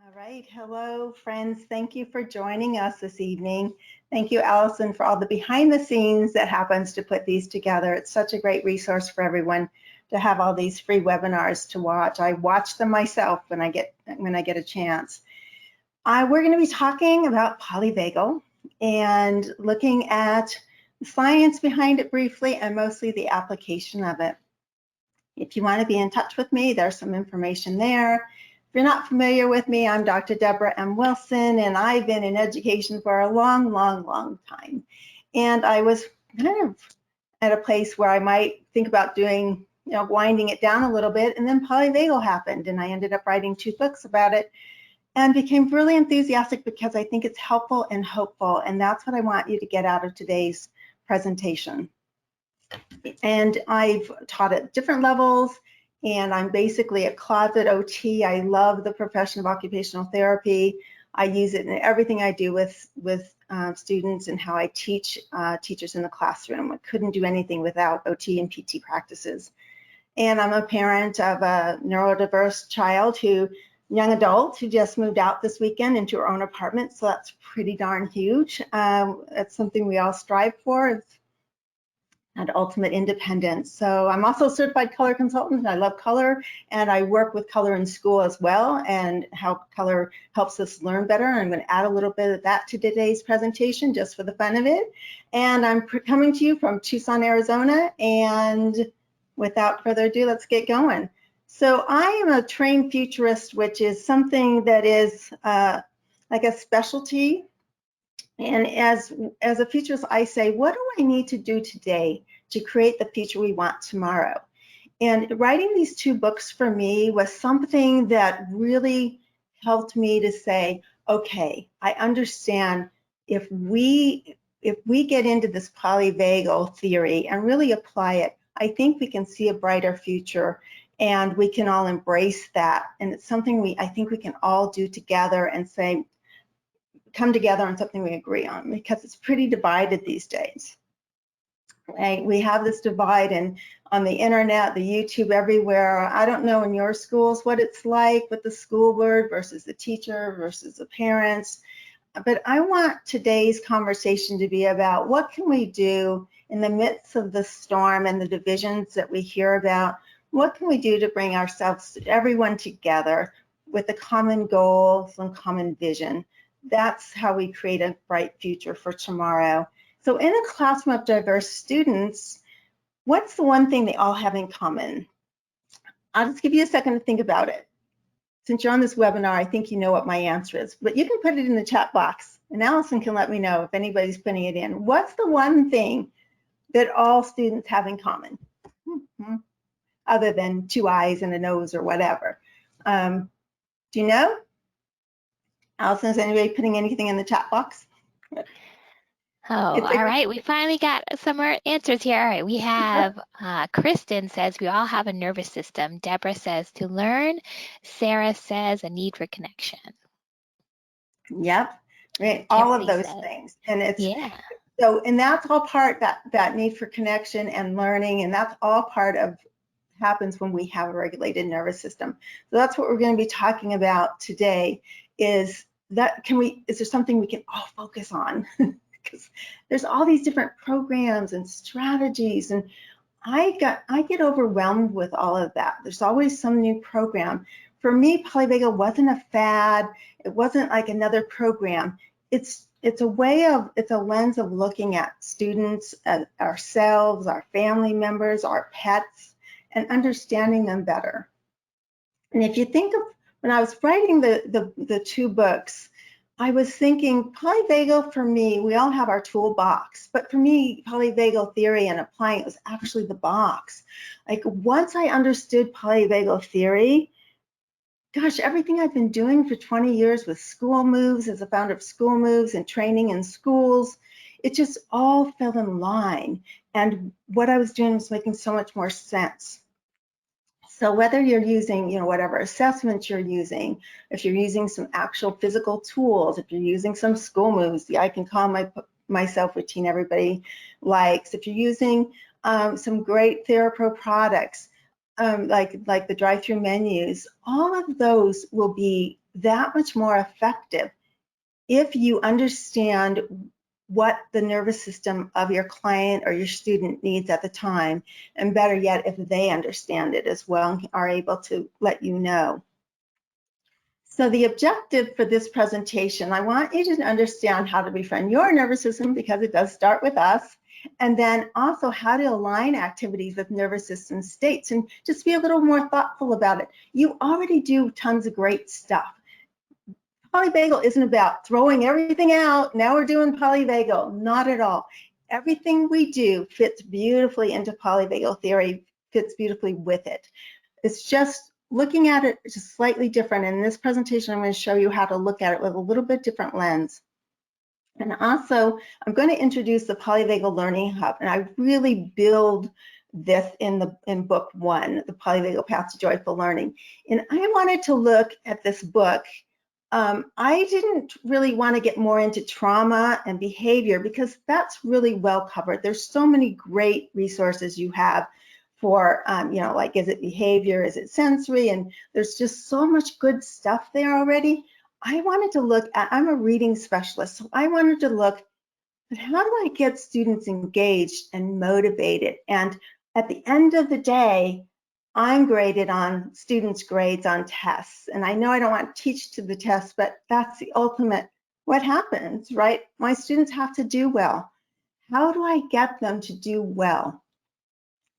All right. Hello, friends. Thank you for joining us this evening. Thank you, Allison, for all the behind the scenes that happens to put these together. It's such a great resource for everyone to have all these free webinars to watch. I watch them myself when I get a chance. We're going to be talking about polyvagal and looking at the science behind it briefly and mostly the application of it. If you want to be in touch with me, there's some information there. If you're not familiar with me, I'm Dr. Debra Em Wilson, and I've been in education for a long, long, long time. And I was kind of at a place where I might think about doing, winding it down a little bit, and then polyvagal happened, and I ended up writing 2 books about it and became really enthusiastic because I think it's helpful and hopeful, and that's what I want you to get out of today's presentation. And I've taught at different levels, and I'm basically a closet OT. I love the profession of occupational therapy. I use it in everything I do with students and how I teach teachers in the classroom. I couldn't do anything without OT and PT practices. And I'm a parent of a neurodiverse child young adult who just moved out this weekend into her own apartment, so that's pretty darn huge. That's something we all strive for. And ultimate independence. So I'm also a certified color consultant. I love color, and I work with color in school as well, and how color helps us learn better. I'm going to add a little bit of that to today's presentation just for the fun of it. And I'm coming to you from Tucson, Arizona, and without further ado, let's get going. So I am a trained futurist, which is something that is like a specialty. And as a futurist, I say, what do I need to do today to create the future we want tomorrow? And writing these 2 books for me was something that really helped me to say, okay, I understand if we get into this polyvagal theory and really apply it, I think we can see a brighter future, and we can all embrace that. And it's something I think we can all do together and say, come together on something we agree on, because it's pretty divided these days. Right? We have this divide on the internet, the YouTube, everywhere. I don't know in your schools what it's like with the school board versus the teacher versus the parents, but I want today's conversation to be about what can we do in the midst of the storm and the divisions that we hear about. What can we do to bring everyone together with a common goal, some common vision? That's how we create a bright future for tomorrow. So in a classroom of diverse students, what's the one thing they all have in common? I'll just give you a second to think about it. Since you're on this webinar, I think you know what my answer is, but you can put it in the chat box, and Allison can let me know if anybody's putting it in. What's the one thing that all students have in common? Other than 2 eyes and a nose or whatever. Do you know? Allison, is anybody putting anything in the chat box? All right. We finally got some more answers here. All right. We have Kristen says we all have a nervous system. Deborah says to learn. Sarah says a need for connection. Yep. Right. All of those things. And it's so, and that's all part that need for connection and learning, and that's all part of happens when we have a regulated nervous system. So that's what we're going to be talking about today. Is there something we can all focus on? Because there's all these different programs and strategies, and I get overwhelmed with all of that. There's always some new program. For me, polyvagal wasn't a fad. It wasn't like another program. It's a lens of looking at students, ourselves, our family members, our pets, and understanding them better. And if you think of when I was writing the 2 books, I was thinking polyvagal for me, we all have our toolbox, but for me, polyvagal theory and applying it was actually the box. Like once I understood polyvagal theory, gosh, everything I've been doing for 20 years with school moves, as a founder of school moves and training in schools, it just all fell in line. And what I was doing was making so much more sense. So whether you're using, whatever assessments you're using, if you're using some actual physical tools, if you're using some school moves, the I can calm myself routine everybody likes, if you're using some great Therapro products, like the drive-through menus, all of those will be that much more effective if you understand what the nervous system of your client or your student needs at the time, and better yet, if they understand it as well and are able to let you know. So the objective for this presentation, I want you to understand how to befriend your nervous system, because it does start with us, and then also how to align activities with nervous system states, and just be a little more thoughtful about it. You already do tons of great stuff. Polyvagal isn't about throwing everything out, now we're doing polyvagal. Not at all. Everything we do fits beautifully into polyvagal theory, fits beautifully with it. It's just looking at it just slightly different. In this presentation, I'm going to show you how to look at it with a little bit different lens. And also, I'm going to introduce the Polyvagal Learning Hub, and I really build this in book 1, The Polyvagal Path to Joyful Learning. And I wanted to look at this book. I didn't really want to get more into trauma and behavior, because that's really well covered. There's so many great resources you have for, you know, like, is it behavior, is it sensory? And there's just so much good stuff there already. I wanted to look at, I'm a reading specialist, so I wanted to look at how do I get students engaged and motivated? And at the end of the day, I'm graded on students' grades on tests. And I know I don't want to teach to the test, but that's the ultimate, what happens, right? My students have to do well. How do I get them to do well?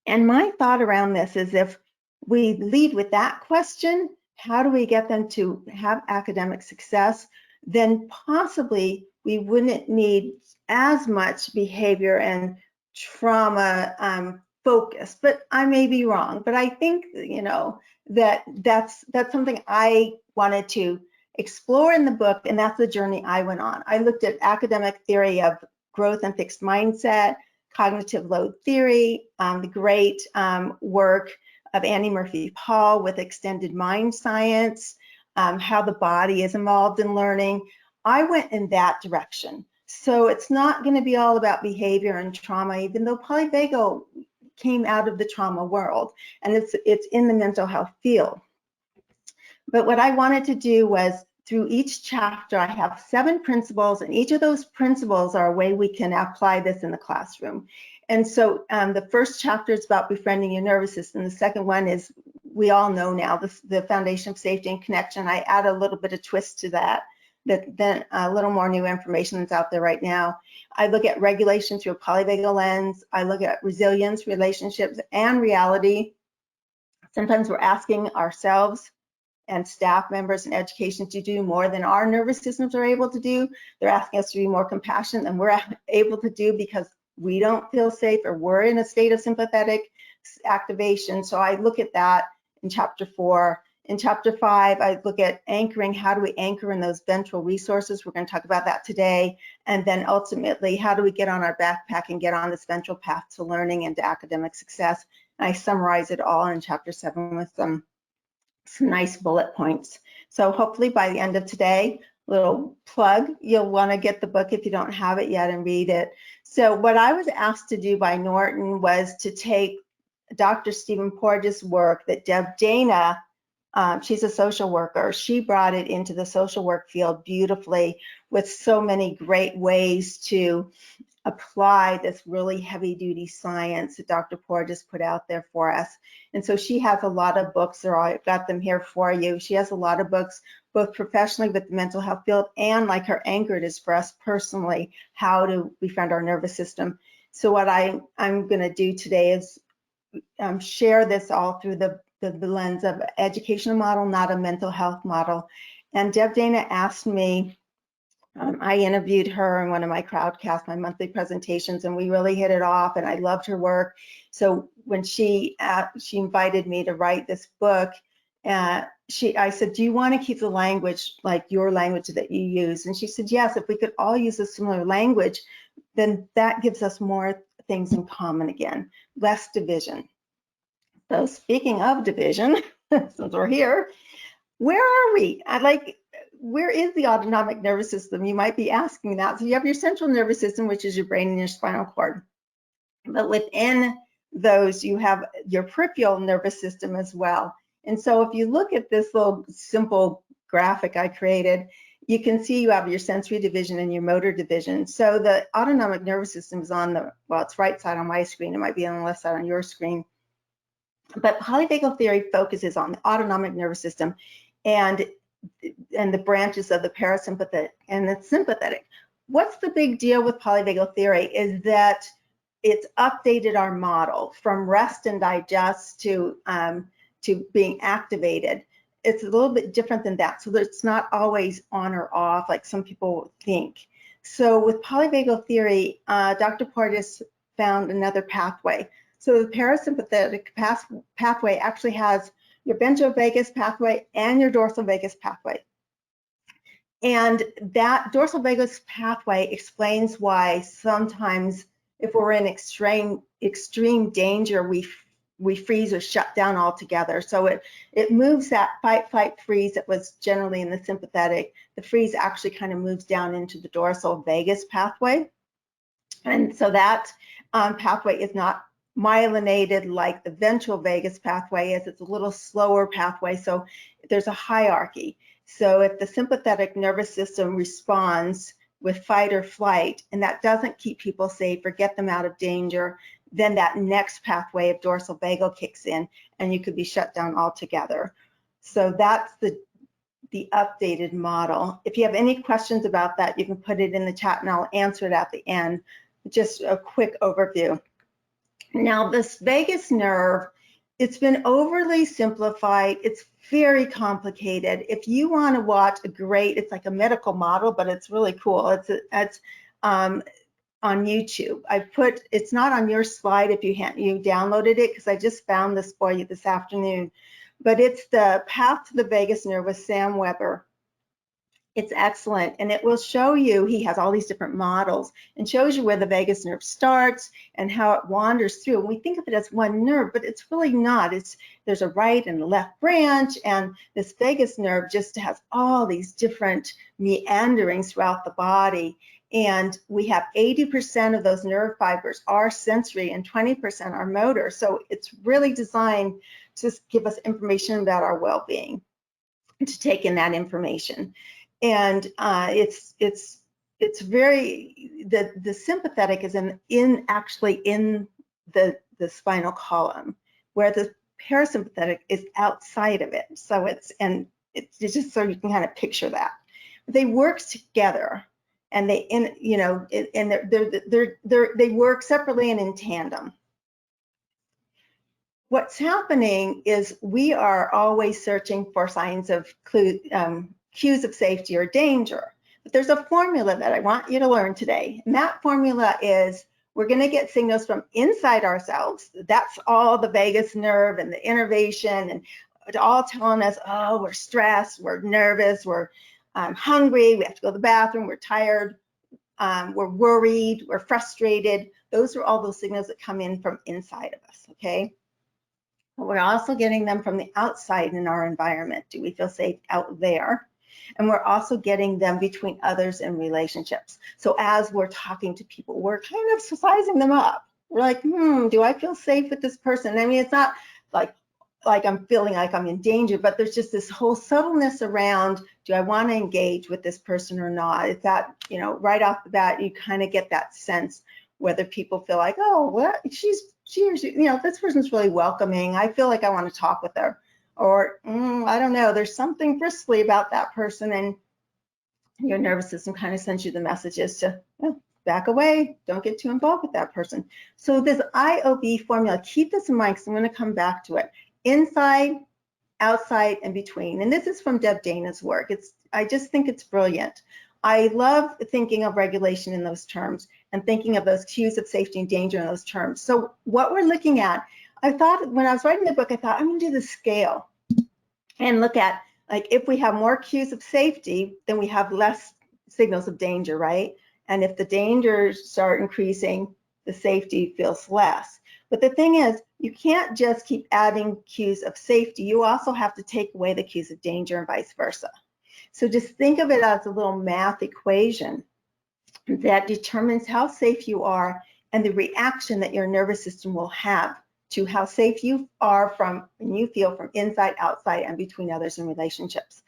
And my thought around this is, if we lead with that question, how do we get them to have academic success, then possibly we wouldn't need as much behavior and trauma focus. But I may be wrong, but I think, you know, that's something I wanted to explore in the book, and that's the journey I went on. I looked at academic theory of growth and fixed mindset, cognitive load theory, the great work of Annie Murphy Paul with extended mind science, how the body is involved in learning. I went in that direction. So it's not going to be all about behavior and trauma, even though polyvagal came out of the trauma world, and it's in the mental health field. But what I wanted to do was, through each chapter, I have 7 principles, and each of those principles are a way we can apply this in the classroom. And so the first chapter is about befriending your nervous system. The second one is, we all know now, the foundation of safety and connection. I add a little bit of twist to that, then a little more new information that's out there right now. I look at regulation through a polyvagal lens. I look at resilience, relationships, and reality. Sometimes we're asking ourselves and staff members in education to do more than our nervous systems are able to do. They're asking us to be more compassionate than we're able to do, because we don't feel safe or we're in a state of sympathetic activation. So I look at that in chapter 4. In chapter 5, I look at anchoring. How do we anchor in those ventral resources? We're going to talk about that today. And then ultimately, how do we get on our backpack and get on this ventral path to learning and to academic success? And I summarize it all in chapter 7 with some nice bullet points. So hopefully by the end of today, little plug, you'll want to get the book if you don't have it yet and read it. So what I was asked to do by Norton was to take Dr. Stephen Porges' work that Deb Dana, she's a social worker, she brought it into the social work field beautifully, with so many great ways to apply this really heavy duty science that Dr. Porges put out there for us. And so she has a lot of books, or I've got them here for you. She has a lot of books, both professionally with the mental health field, and like her anchored is for us personally, how to befriend our nervous system. So what I'm going to do today is share this all through the lens of educational model, not a mental health model. And Deb Dana asked me, I interviewed her in one of my Crowdcast, my monthly presentations, and we really hit it off, and I loved her work. So when she invited me to write this book, I said, do you want to keep the language like your language that you use? And she said, yes, if we could all use a similar language, then that gives us more things in common again, less division. So speaking of division, since we're here, where are we? Where is the autonomic nervous system? You might be asking that. So you have your central nervous system, which is your brain and your spinal cord. But within those, you have your peripheral nervous system as well. And so if you look at this little simple graphic I created, you can see you have your sensory division and your motor division. So the autonomic nervous system is on the, well, it's right side on my screen. It might be on the left side on your screen. But polyvagal theory focuses on the autonomic nervous system and the branches of the parasympathetic and the sympathetic. What's the big deal with polyvagal theory is that it's updated our model from rest and digest to being activated. It's a little bit different than that. So it's not always on or off like some people think. So with polyvagal theory, Dr. Portis found another pathway. So the parasympathetic pathway actually has your ventral vagus pathway and your dorsal vagus pathway. And that dorsal vagus pathway explains why sometimes if we're in extreme danger, we freeze or shut down altogether. So it moves that fight, flight, freeze that was generally in the sympathetic. The freeze actually kind of moves down into the dorsal vagus pathway. And so that pathway is not myelinated like the ventral vagus pathway is. It's a little slower pathway, so there's a hierarchy. So if the sympathetic nervous system responds with fight or flight, and that doesn't keep people safe or get them out of danger, then that next pathway of dorsal vagal kicks in and you could be shut down altogether. So that's the updated model. If you have any questions about that, you can put it in the chat and I'll answer it at the end. Just a quick overview. Now this vagus nerve, it's been overly simplified. It's very complicated. If you want to watch a great, it's like a medical model, but it's really cool. It's on YouTube. It's not on your slide if you downloaded it, because I just found this for you this afternoon. But it's the Path to the Vagus Nerve with Sam Weber. It's excellent, and it will show you, he has all these different models and shows you where the vagus nerve starts and how it wanders through. And we think of it as one nerve, but it's really not. There's a right and a left branch, and this vagus nerve just has all these different meanderings throughout the body. And we have 80% of those nerve fibers are sensory and 20% are motor. So it's really designed to give us information about our well-being, to take in that information. And it's very, the sympathetic is actually in the spinal column, where the parasympathetic is outside of it. So it's just so you can kind of picture that. They work together, and they work separately and in tandem. What's happening is we are always searching for signs of cues of safety or danger. But there's a formula that I want you to learn today. And that formula is we're going to get signals from inside ourselves. That's all the vagus nerve and the innervation, and all telling us, oh, we're stressed, we're nervous, we're hungry, we have to go to the bathroom, we're tired, we're worried, we're frustrated. Those are all those signals that come in from inside of us, okay? But we're also getting them from the outside in our environment. Do we feel safe out there? And we're also getting them between others in relationships. So as we're talking to people, we're kind of sizing them up. We're like, do I feel safe with this person? I mean, it's not like I'm feeling like I'm in danger, but there's just this whole subtleness around, do I want to engage with this person or not? It's that, right off the bat, you kind of get that sense whether people feel like, oh, well, she or she, this person's really welcoming. I feel like I want to talk with her. Or, I don't know, there's something bristly about that person, and your nervous system kind of sends you the messages to back away, don't get too involved with that person. So this IOB formula, keep this in mind because I'm going to come back to it. Inside, outside, and between. And this is from Deb Dana's work. I just think it's brilliant. I love thinking of regulation in those terms and thinking of those cues of safety and danger in those terms. So what we're looking at, I thought when I was writing the book, I thought I'm going to do the scale and look at, like, if we have more cues of safety, then we have less signals of danger, right? And if the dangers start increasing, the safety feels less. But the thing is, you can't just keep adding cues of safety. You also have to take away the cues of danger and vice versa. So just think of it as a little math equation that determines how safe you are and the reaction that your nervous system will have to how safe you are and you feel from inside, outside, and between others in relationships.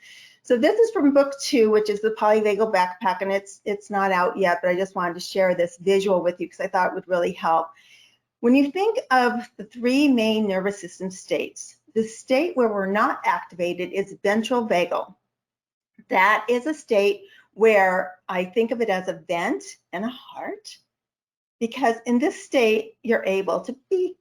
So this is from book 2, which is the Polyvagal Backpack, and it's not out yet, but I just wanted to share this visual with you because I thought it would really help. When you think of the 3 main nervous system states, the state where we're not activated is ventral vagal. That is a state where I think of it as a vent and a heart, because in this state, you're able to be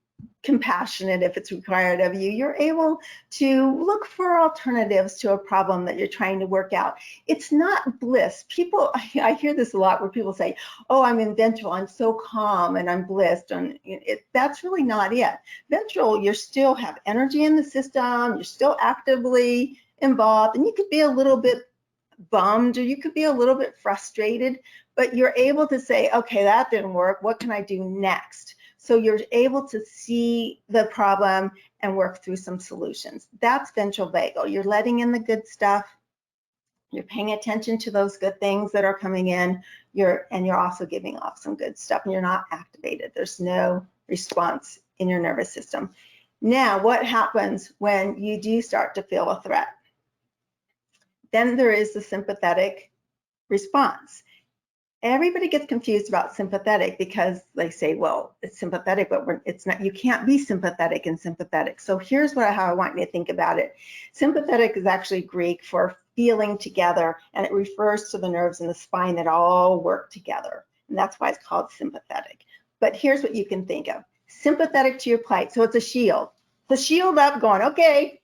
compassionate if it's required of you. You're able to look for alternatives to a problem that you're trying to work out. It's not bliss. People, I hear this a lot where people say, oh, I'm in ventral, I'm so calm and I'm blissed. And that's really not it. Ventral, you still have energy in the system, you're still actively involved, and you could be a little bit bummed or you could be a little bit frustrated, but you're able to say, okay, that didn't work. What can I do next? So you're able to see the problem and work through some solutions. That's ventral vagal. You're letting in the good stuff. You're paying attention to those good things that are coming in. You're also giving off some good stuff, and you're not activated. There's no response in your nervous system. Now, what happens when you do start to feel a threat? Then there is the sympathetic response. Everybody gets confused about sympathetic because they say, well, it's sympathetic, but it's not. You can't be sympathetic and sympathetic. So here's how I want you to think about it. Sympathetic is actually Greek for feeling together, and it refers to the nerves in the spine that all work together. And that's why it's called sympathetic. But here's what you can think of. Sympathetic to your plight. So it's a shield. The shield up going, okay,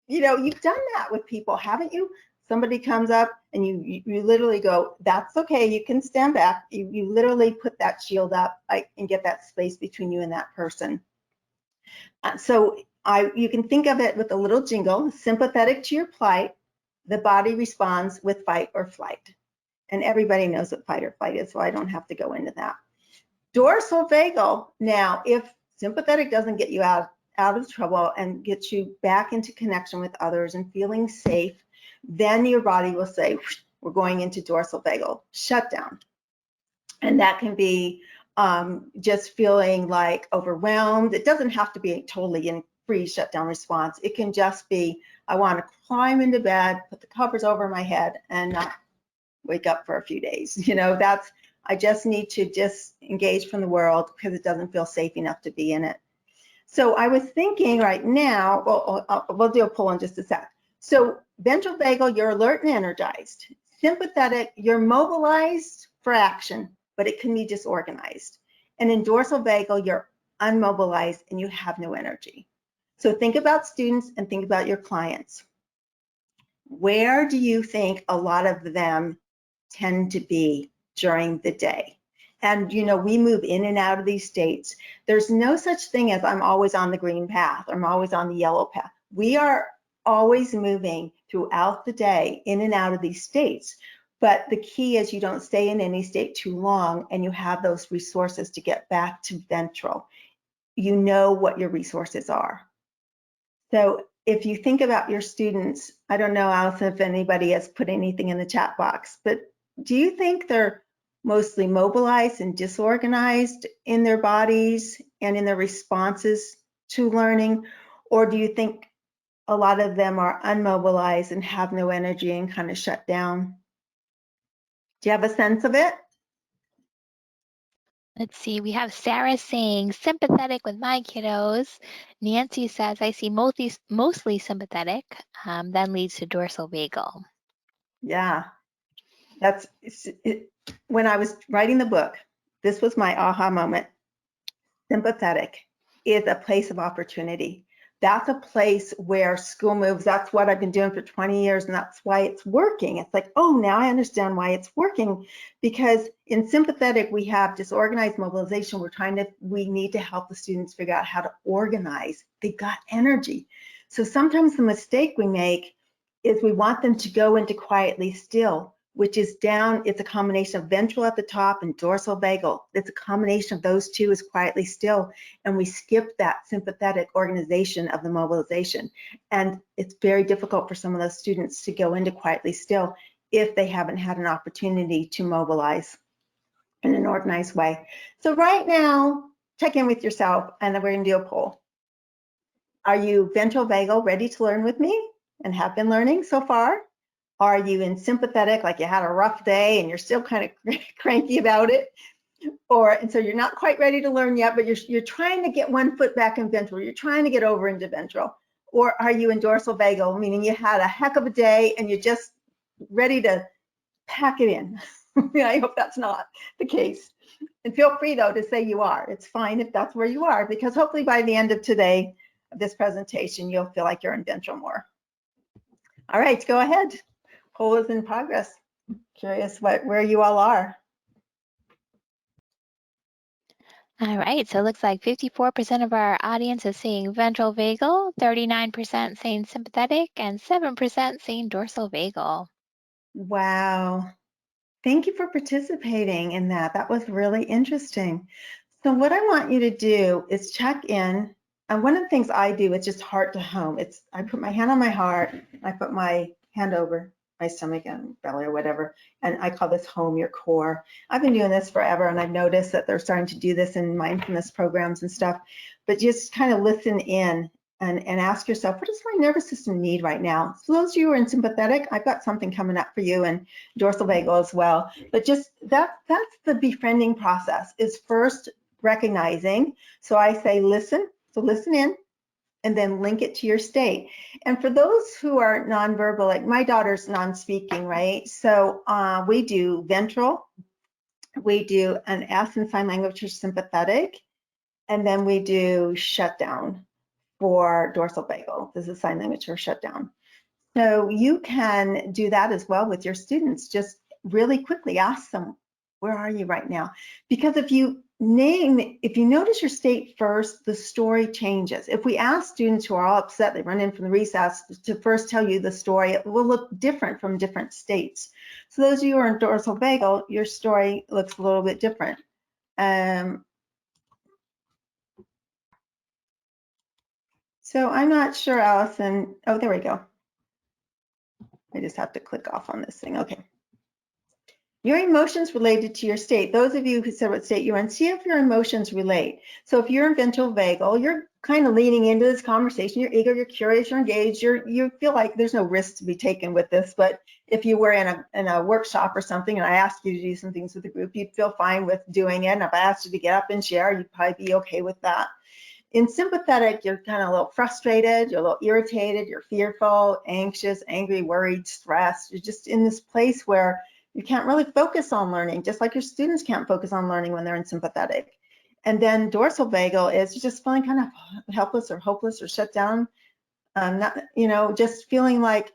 you've done that with people, haven't you? Somebody comes up and you literally go, that's okay, you can stand back. You literally put that shield up and get that space between you and that person. So you can think of it with a little jingle, sympathetic to your plight, the body responds with fight or flight. And everybody knows what fight or flight is, so I don't have to go into that. Dorsal vagal, now if sympathetic doesn't get you out of trouble and get you back into connection with others and feeling safe, then your body will say, we're going into dorsal vagal shutdown. And that can be just feeling like overwhelmed. It doesn't have to be a totally in freeze shutdown response. It can just be, I want to climb into bed, put the covers over my head, and not wake up for a few days. I just need to engage from the world because it doesn't feel safe enough to be in it. So I was thinking right now, we'll do a poll in just a sec. So ventral vagal, you're alert and energized. Sympathetic, you're mobilized for action, but it can be disorganized. And in dorsal vagal, you're unmobilized and you have no energy. So think about students and think about your clients. Where do you think a lot of them tend to be during the day? And we move in and out of these states. There's no such thing as I'm always on the green path or I'm always on the yellow path. We are always moving throughout the day in and out of these states. But the key is you don't stay in any state too long and you have those resources to get back to ventral. You know what your resources are. So if you think about your students, I don't know, Allison, if anybody has put anything in the chat box, but do you think they're mostly mobilized and disorganized in their bodies and in their responses to learning? Or do you think a lot of them are unmobilized and have no energy and kind of shut down? Do you have a sense of it? Let's see, we have Sarah saying sympathetic with my kiddos. Nancy says, I see mostly sympathetic, then leads to dorsal vagal. Yeah, that's it. When I was writing the book, this was my aha moment. Sympathetic is a place of opportunity. That's a place where school moves. That's what I've been doing for 20 years, and that's why it's working. It's like, oh, now I understand why it's working, because in sympathetic, we have disorganized mobilization. We need to help the students figure out how to organize. They've got energy. So sometimes the mistake we make is we want them to go into quietly still, which is down. It's a combination of ventral at the top and dorsal vagal. It's a combination of those two is quietly still, and we skip that sympathetic organization of the mobilization. And it's very difficult for some of those students to go into quietly still if they haven't had an opportunity to mobilize in an organized way. So right now, check in with yourself, and then we're going to do a poll. Are you ventral vagal ready to learn with me and have been learning so far? Are you in sympathetic, like you had a rough day and you're still kind of cranky about it? And so you're not quite ready to learn yet, but you're trying to get one foot back in ventral. You're trying to get over into ventral. Or are you in dorsal vagal, meaning you had a heck of a day and you're just ready to pack it in? I hope that's not the case. And feel free, though, to say you are. It's fine if that's where you are, because hopefully by the end of today, this presentation, you'll feel like you're in ventral more. All right, go ahead. Poll is in progress. Curious where you all are. All right, so it looks like 54% of our audience is saying ventral vagal, 39% saying sympathetic, and 7% saying dorsal vagal. Wow. Thank you for participating in that. That was really interesting. So what I want you to do is check in. And one of the things I do is just heart to home. I put my hand on my heart, I put my hand over my stomach and belly or whatever, and I call this home your core. I've been doing this forever, and I've noticed that they're starting to do this in mindfulness programs and stuff. But just kind of listen in and ask yourself, what does my nervous system need right now? So those of you who are in sympathetic, I've got something coming up for you, and dorsal vagal as well. But just that's the befriending process, is first recognizing. So I say listen, so listen in, and then link it to your state. And for those who are nonverbal, like my daughter's non-speaking, right? So we do ventral, we do an S in sign language for sympathetic, and then we do shutdown for dorsal vagal. This is sign language for shutdown. So you can do that as well with your students. Just really quickly ask them, where are you right now? Because if you notice your state first, the story changes. If we ask students who are all upset, they run in from the recess to first tell you the story, it will look different from different states. So those of you who are in dorsal vagal, your story looks a little bit different. So I'm not sure, Allison. Oh, there we go. I just have to click off on this thing. Okay. Your emotions related to your state. Those of you who said what state you're in, see if your emotions relate. So if you're in ventral vagal, you're kind of leaning into this conversation. You're eager, you're curious, you're engaged. You feel like there's no risk to be taken with this. But if you were in a workshop or something, and I asked you to do some things with the group, you'd feel fine with doing it. And if I asked you to get up and share, you'd probably be okay with that. In sympathetic, you're kind of a little frustrated, you're a little irritated, you're fearful, anxious, angry, worried, stressed. You're just in this place where you can't really focus on learning, just like your students can't focus on learning when they're in sympathetic. And then dorsal vagal is you're just feeling kind of helpless or hopeless or shut down, just feeling like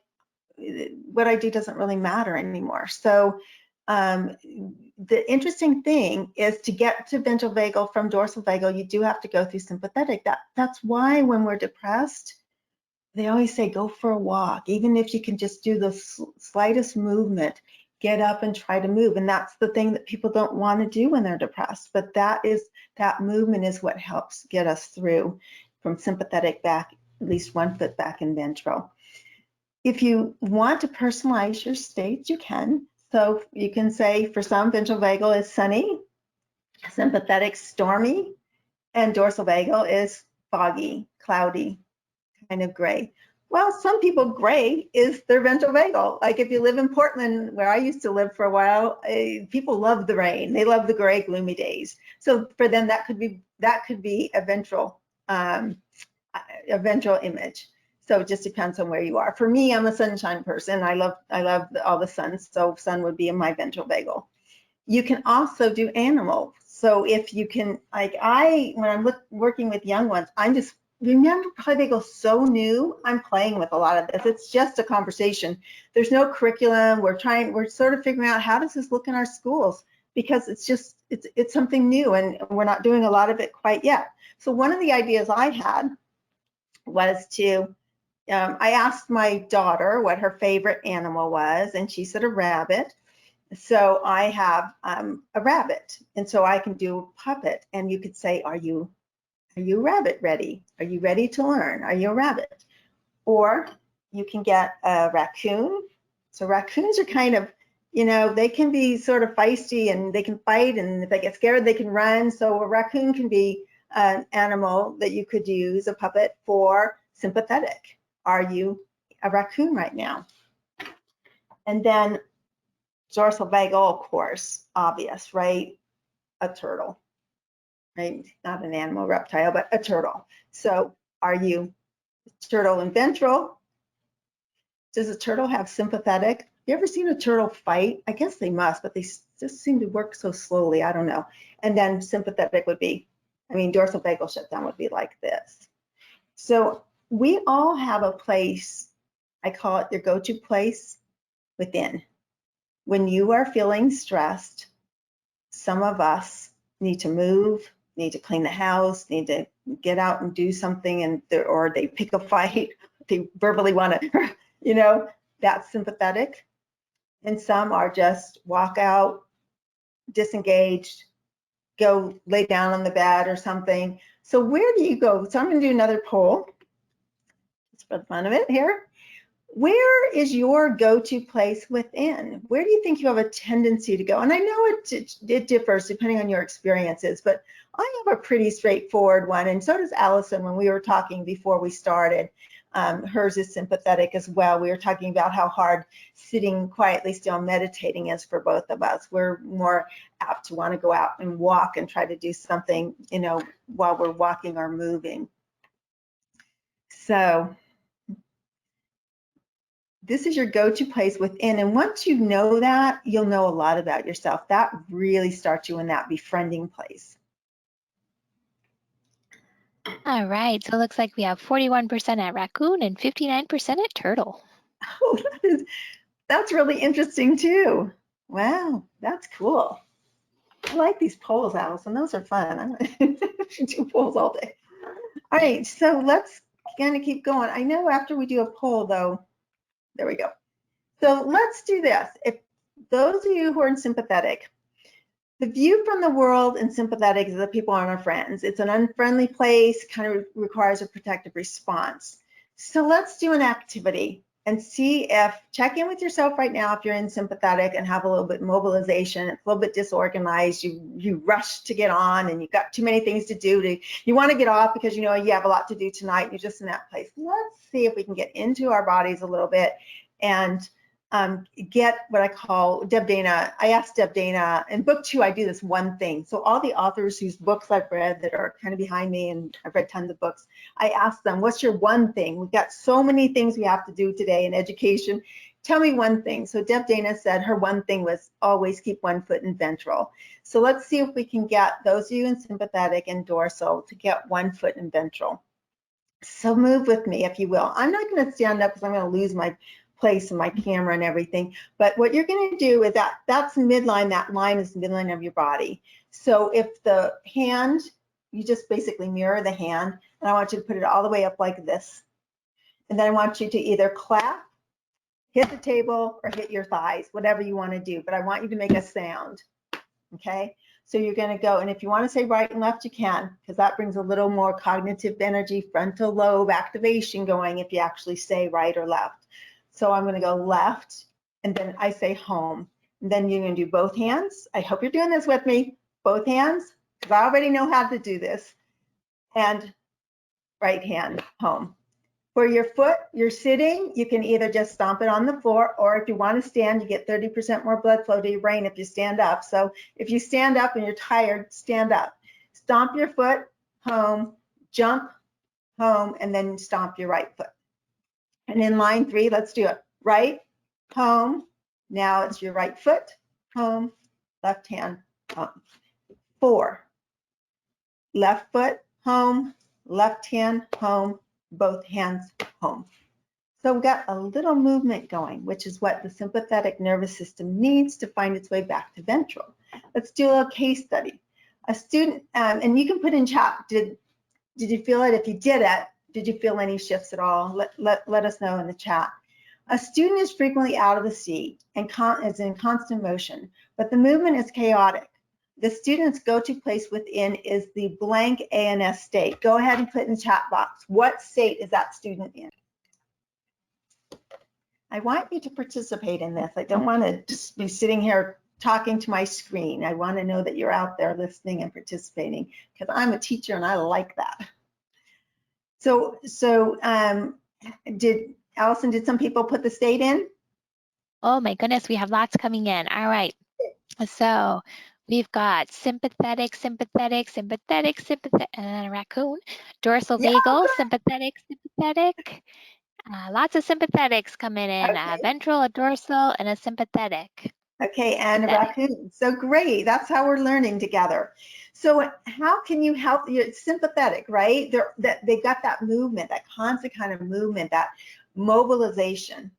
what I do doesn't really matter anymore. So the interesting thing is, to get to ventral vagal from dorsal vagal, you do have to go through sympathetic. That's why when we're depressed, they always say go for a walk, even if you can just do the slightest movement, get up and try to move. And that's the thing that people don't want to do when they're depressed. But that movement is what helps get us through from sympathetic back, at least 1 foot back in ventral. If you want to personalize your states, you can. So you can say, for some, ventral vagal is sunny, sympathetic stormy, and dorsal vagal is foggy, cloudy, kind of gray. Well, some people, gray is their ventral vagal. Like if you live in Portland, where I used to live for a while, people love the rain. They love the gray, gloomy days. So for them, that could be a ventral image. So it just depends on where you are. For me, I'm a sunshine person. I love all the sun. So sun would be in my ventral vagal. You can also do animal. So if you can, like when I'm working with young ones, remember, Polyvagal's so new. I'm playing with a lot of this. It's just a conversation. There's no curriculum. We're sort of figuring out, how does this look in our schools? Because it's something new, and we're not doing a lot of it quite yet. So one of the ideas I had was to, I asked my daughter what her favorite animal was, and she said a rabbit. So I have a rabbit, and so I can do a puppet, and you could say, are you rabbit ready? Are you ready to learn? Are you a rabbit? Or you can get a raccoon. So raccoons are kind of, they can be sort of feisty, and they can fight, and if they get scared, they can run. So a raccoon can be an animal that you could use, a puppet, for sympathetic. Are you a raccoon right now? And then dorsal vagal, of course, obvious, right? A turtle, right? Not an animal, reptile, but a turtle. So are you turtle and ventral? Does a turtle have sympathetic? You ever seen a turtle fight? I guess they must, but they just seem to work so slowly. I don't know. And then sympathetic would be, dorsal vagal shutdown would be like this. So we all have a place, I call it your go-to place within. When you are feeling stressed, some of us need to move, need to clean the house, need to get out and do something, or they pick a fight, they verbally want to, that's sympathetic. And some are just walk out, disengaged, go lay down on the bed or something. So where do you go? So I'm going to do another poll, just for the fun of it here. Where is your go-to place within? Where do you think you have a tendency to go? And I know it differs depending on your experiences, but I have a pretty straightforward one, and so does Allison when we were talking before we started. Hers is sympathetic as well. We were talking about how hard sitting quietly still meditating is for both of us. We're more apt to want to go out and walk and try to do something, while we're walking or moving. So this is your go-to place within. And once you know that, you'll know a lot about yourself. That really starts you in that befriending place. All right, so it looks like we have 41% at raccoon and 59% at turtle. Oh, that's really interesting too. Wow, that's cool. I like these polls, Allison. Those are fun. I should do polls all day. All right, so let's kind of keep going. I know after we do a poll though, there we go. So let's do this. If those of you who are in sympathetic, the view from the world in sympathetic is that people aren't our friends. It's an unfriendly place, kind of requires a protective response. So let's do an activity and see check in with yourself right now if you're in sympathetic and have a little bit of mobilization. It's a little bit disorganized. You rush to get on and you've got too many things to do. You want to get off because you have a lot to do tonight and you're just in that place. Let's see if we can get into our bodies a little bit and get what I call Deb Dana. I asked Deb Dana in book 2, I do this one thing. So all the authors whose books I've read that are kind of behind me, and I've read tons of books, I asked them, what's your one thing? We've got so many things we have to do today in education. Tell me one thing. So Deb Dana said her one thing was always keep one foot in ventral. So let's see if we can get those of you in sympathetic and dorsal to get one foot in ventral. So move with me, if you will. I'm not going to stand up because I'm going to lose my place in my camera and everything, but what you're going to do is that's midline. That line is the midline of your body. So if the hand, you just basically mirror the hand, and I want you to put it all the way up like this, and then I want you to either clap, hit the table, or hit your thighs, whatever you want to do, but I want you to make a sound. Okay, so you're going to go, and if you want to say right and left, you can, because that brings a little more cognitive energy, frontal lobe activation going if you actually say right or left. So I'm going to go left, and then I say home. And then you're going to do both hands. I hope you're doing this with me. Both hands, because I already know how to do this. And right hand, home. For your foot, you're sitting. You can either just stomp it on the floor, or if you want to stand, you get 30% more blood flow to your brain if you stand up. So if you stand up and you're tired, stand up. Stomp your foot, home, jump, home, and then stomp your right foot. And in line 3, let's do it. Right, home. Now it's your right foot, home, left hand, home. 4, left foot, home, left hand, home, both hands, home. So we've got a little movement going, which is what the sympathetic nervous system needs to find its way back to ventral. Let's do a case study. A student, and you can put in chat, did you feel it? If you did it, did you feel any shifts at all? Let us know in the chat. A student is frequently out of the seat and is in constant motion, but the movement is chaotic. The student's go-to place within is the blank ANS state. Go ahead and put in the chat box. What state is that student in? I want you to participate in this. I don't want to just be sitting here talking to my screen. I want to know that you're out there listening and participating, because I'm a teacher and I like that. So Allison, did some people put the state in? Oh my goodness, we have lots coming in. All right. So we've got sympathetic, sympathetic, sympathetic, sympathetic, and a raccoon. Dorsal Yeah, vagal, sympathetic, sympathetic. Lots of sympathetics coming in. okay. Ventral, a dorsal, and a sympathetic. Okay, and a Sympathetic. raccoon. So great. That's how we're learning together. So how can you help? You're sympathetic, right? They got that movement, that constant kind of movement, that mobilization.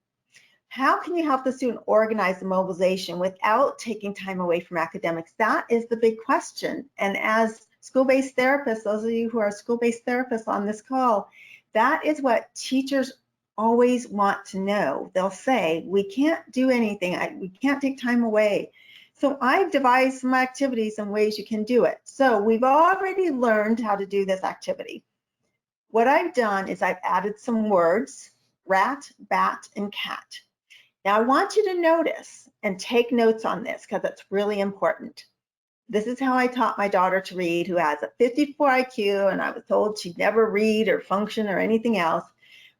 How can you help the student organize the mobilization without taking time away from academics? That is the big question. And as school-based therapists, those of you who are school-based therapists on this call, that is what teachers always want to know. They'll say, we can't do anything. We can't take time away. So I've devised some activities and ways you can do it. So we've already learned how to do this activity. What I've done is I've added some words, rat, bat, and cat. Now I want you to notice and take notes on this because it's really important. This is how I taught my daughter to read, who has a 54 IQ, and I was told she'd never read or function or anything else.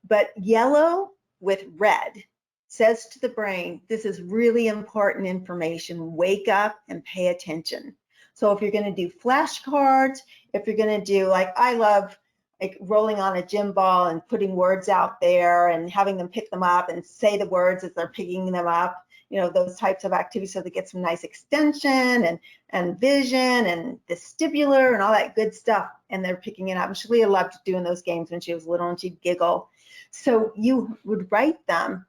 But yellow with red says to the brain, this is really important information. Wake up and pay attention. So if you're going to do flashcards, if you're going to do, like I love like rolling on a gym ball and putting words out there and having them pick them up and say the words as they're picking them up, you know, those types of activities so they get some nice extension and vision and vestibular and all that good stuff. And they're picking it up. And Shalia loved doing those games when she was little and she'd giggle. So you would write them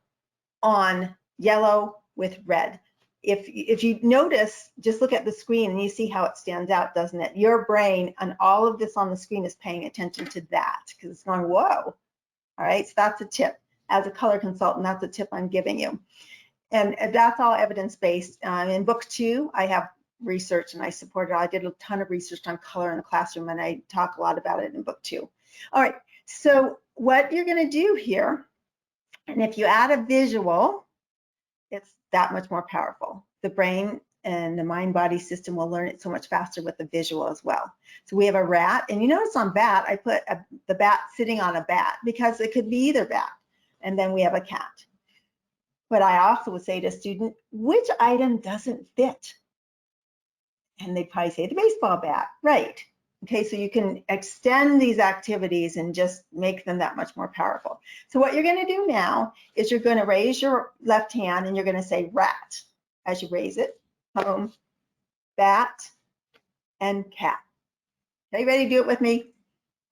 on yellow with red. If you notice, just look at the screen and you see how it stands out, doesn't it? Your brain and all of this on the screen is paying attention to that because it's going, whoa. All right, so that's a tip. As a color consultant, that's a tip I'm giving you. And that's all evidence-based. In book 2, I have research and I support it. I did a ton of research on color in the classroom and I talk a lot about it in book 2. All right, so what you're going to do here, and if you add a visual, it's that much more powerful. The brain and the mind-body system will learn it so much faster with the visual as well. So we have a rat, and you notice on bat, I put the bat sitting on a bat because it could be either bat. And then we have a cat. But I also would say to a student, which item doesn't fit? And they'd probably say the baseball bat, right? Okay, so you can extend these activities and just make them that much more powerful. So what you're going to do now is you're going to raise your left hand and you're going to say rat as you raise it, home, bat, and cat. Okay, ready to do it with me?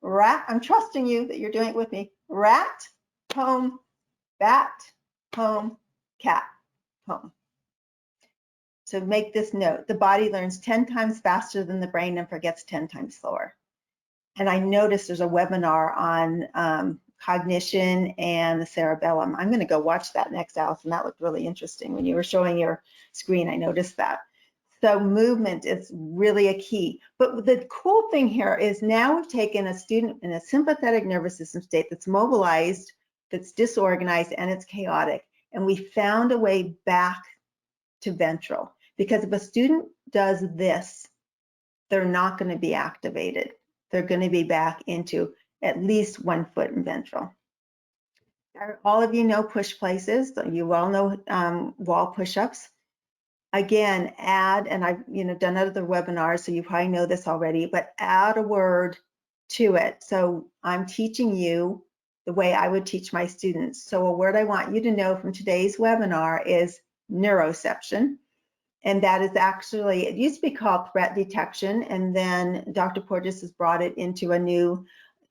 Rat, I'm trusting you that you're doing it with me. Rat, home, bat, home, cat, home. So make this note, the body learns 10 times faster than the brain and forgets 10 times slower. And I noticed there's a webinar on cognition and the cerebellum. I'm gonna go watch that next, Allison. That looked really interesting. When you were showing your screen, I noticed that. So movement is really a key. But the cool thing here is now we've taken a student in a sympathetic nervous system state that's mobilized, that's disorganized, and it's chaotic. And we found a way back to ventral. Because if a student does this, they're not going to be activated. They're going to be back into at least 1 foot in ventral. All of you know push places. You all know wall push-ups. Again, add, and I've done other webinars, so you probably know this already, but add a word to it. So I'm teaching you the way I would teach my students. So a word I want you to know from today's webinar is neuroception. And that is actually, it used to be called threat detection, and then Dr. Porges has brought it into a new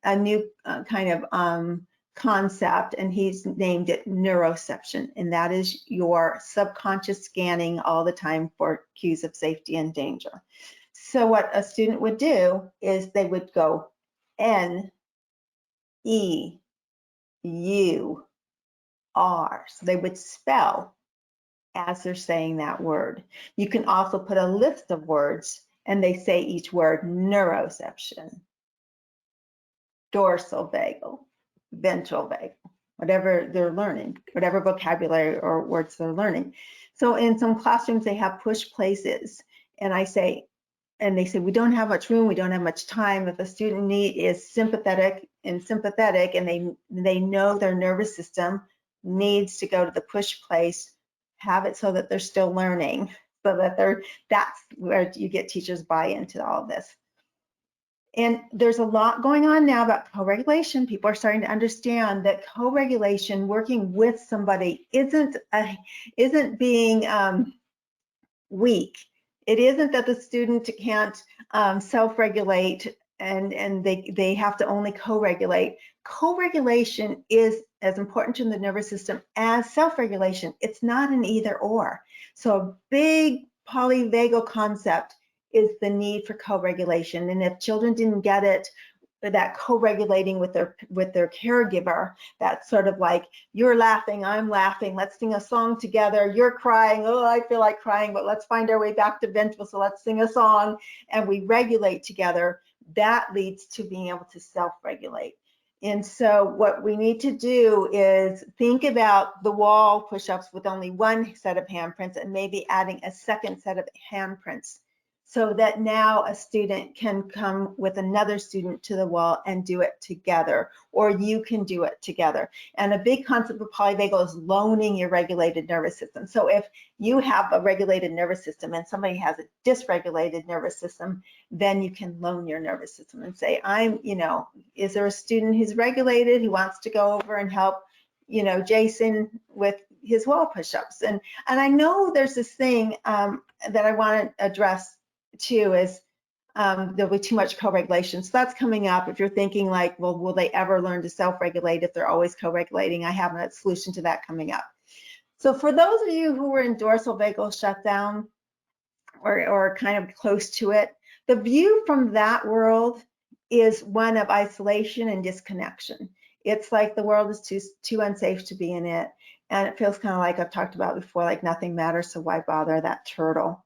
kind of concept, and he's named it neuroception, and that is your subconscious scanning all the time for cues of safety and danger. So what a student would do is they would go N, E, U, R. So they would spell as they're saying that word. You can also put a list of words and they say each word: neuroception, dorsal vagal, ventral vagal, whatever they're learning, whatever vocabulary or words they're learning. So in some classrooms they have push places, and they say we don't have much room, we don't have much time. If a student is sympathetic and they know their nervous system needs to go to the push place, have it so that they're still learning, so that that's where you get teachers buy into all of this. And there's a lot going on now about co-regulation. People are starting to understand that co-regulation, working with somebody, isn't being weak. It isn't that the student can't self-regulate and they have to only co-regulate. Co-regulation is as important to the nervous system as self-regulation. It's not an either or. So a big polyvagal concept is the need for co-regulation. And if children didn't get it, that co-regulating with their caregiver, that's sort of like, you're laughing, I'm laughing, let's sing a song together, you're crying, oh, I feel like crying, but let's find our way back to ventral, so let's sing a song, and we regulate together. That leads to being able to self-regulate. And so what we need to do is think about the wall push-ups with only one set of handprints and maybe adding a second set of handprints, so that now a student can come with another student to the wall and do it together, or you can do it together. And a big concept of polyvagal is loaning your regulated nervous system. So if you have a regulated nervous system and somebody has a dysregulated nervous system, then you can loan your nervous system and say, is there a student who's regulated who wants to go over and help, Jason with his wall push-ups? And I know there's this thing that I want to address too, is there'll be too much co-regulation. So that's coming up. If you're thinking like, well, will they ever learn to self-regulate if they're always co-regulating? I have a solution to that coming up. So for those of you who were in dorsal vagal shutdown or kind of close to it, the view from that world is one of isolation and disconnection. It's like the world is too unsafe to be in it. And it feels kind of like I've talked about before, like nothing matters, so why bother, that turtle.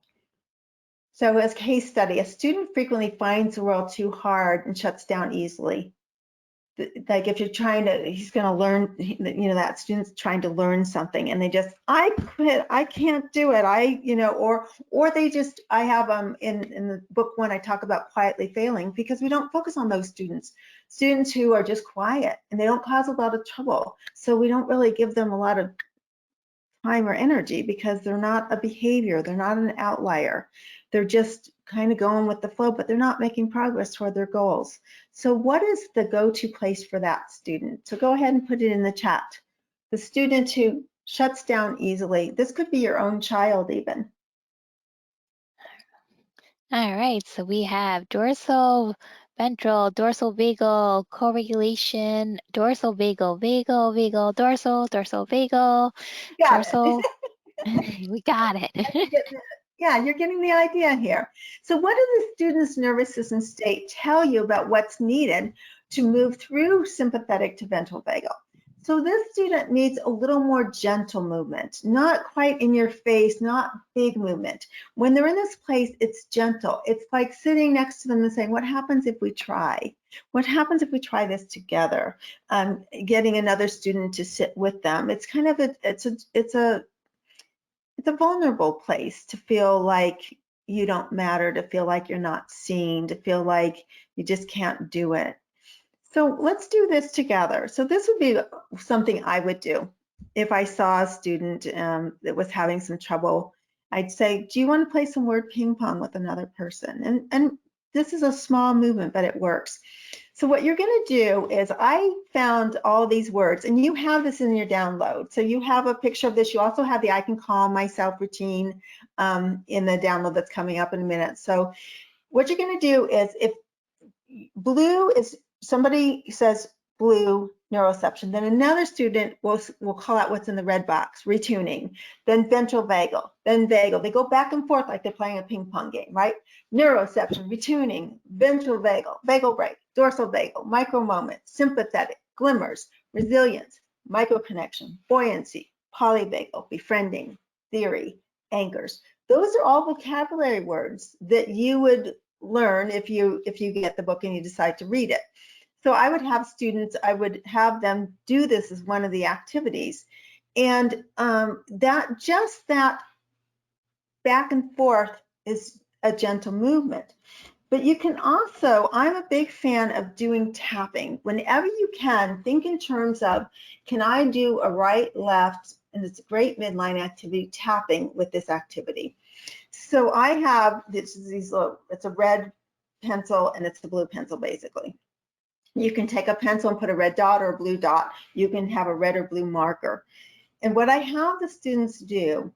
So as case study, a student frequently finds the world too hard and shuts down easily. Like if you're trying to, he's going to learn, that student's trying to learn something and they just, I quit, I can't do it. Or they just, I have in the book one, I talk about quietly failing, because we don't focus on those students who are just quiet and they don't cause a lot of trouble. So we don't really give them a lot of time or energy because they're not a behavior, they're not an outlier. They're just kind of going with the flow, but they're not making progress toward their goals. So what is the go-to place for that student? So go ahead and put it in the chat. The student who shuts down easily. This could be your own child even. All right, so we have dorsal ventral, dorsal vagal, co-regulation, dorsal vagal, vagal, vagal, dorsal, dorsal vagal, dorsal. We got it. Yeah, you're getting the idea here. So what does the student's nervous system state tell you about what's needed to move through sympathetic to ventral vagal? So this student needs a little more gentle movement, not quite in your face, not big movement. When they're in this place, it's gentle. It's like sitting next to them and saying, what happens if we try? What happens if we try this together? Getting another student to sit with them. It's kind of it's a vulnerable place to feel like you don't matter, to feel like you're not seen, to feel like you just can't do it. So let's do this together. So this would be something I would do if I saw a student that was having some trouble. I'd say, do you want to play some word ping pong with another person? And this is a small movement, but it works. So what you're going to do is, I found all these words, and you have this in your download. So you have a picture of this. You also have the I can calm myself routine in the download that's coming up in a minute. So what you're going to do is, if blue is, somebody says blue, neuroception, then another student will call out what's in the red box, retuning, then ventral vagal, then vagal. They go back and forth like they're playing a ping pong game, right? Neuroception, retuning, ventral vagal, vagal break, dorsal vagal, micro moment, sympathetic, glimmers, resilience, micro connection, buoyancy, polyvagal, befriending, theory, anchors. Those are all vocabulary words that you would learn if you get the book and you decide to read it. So I would have students, I would have them do this as one of the activities. And that back and forth is a gentle movement. But you can also, I'm a big fan of doing tapping. Whenever you can, think in terms of, can I do a right, left, and it's a great midline activity, tapping with this activity. So I have these little, it's a red pencil and it's a blue pencil basically. You can take a pencil and put a red dot or a blue dot. You can have a red or blue marker. And what I have the students do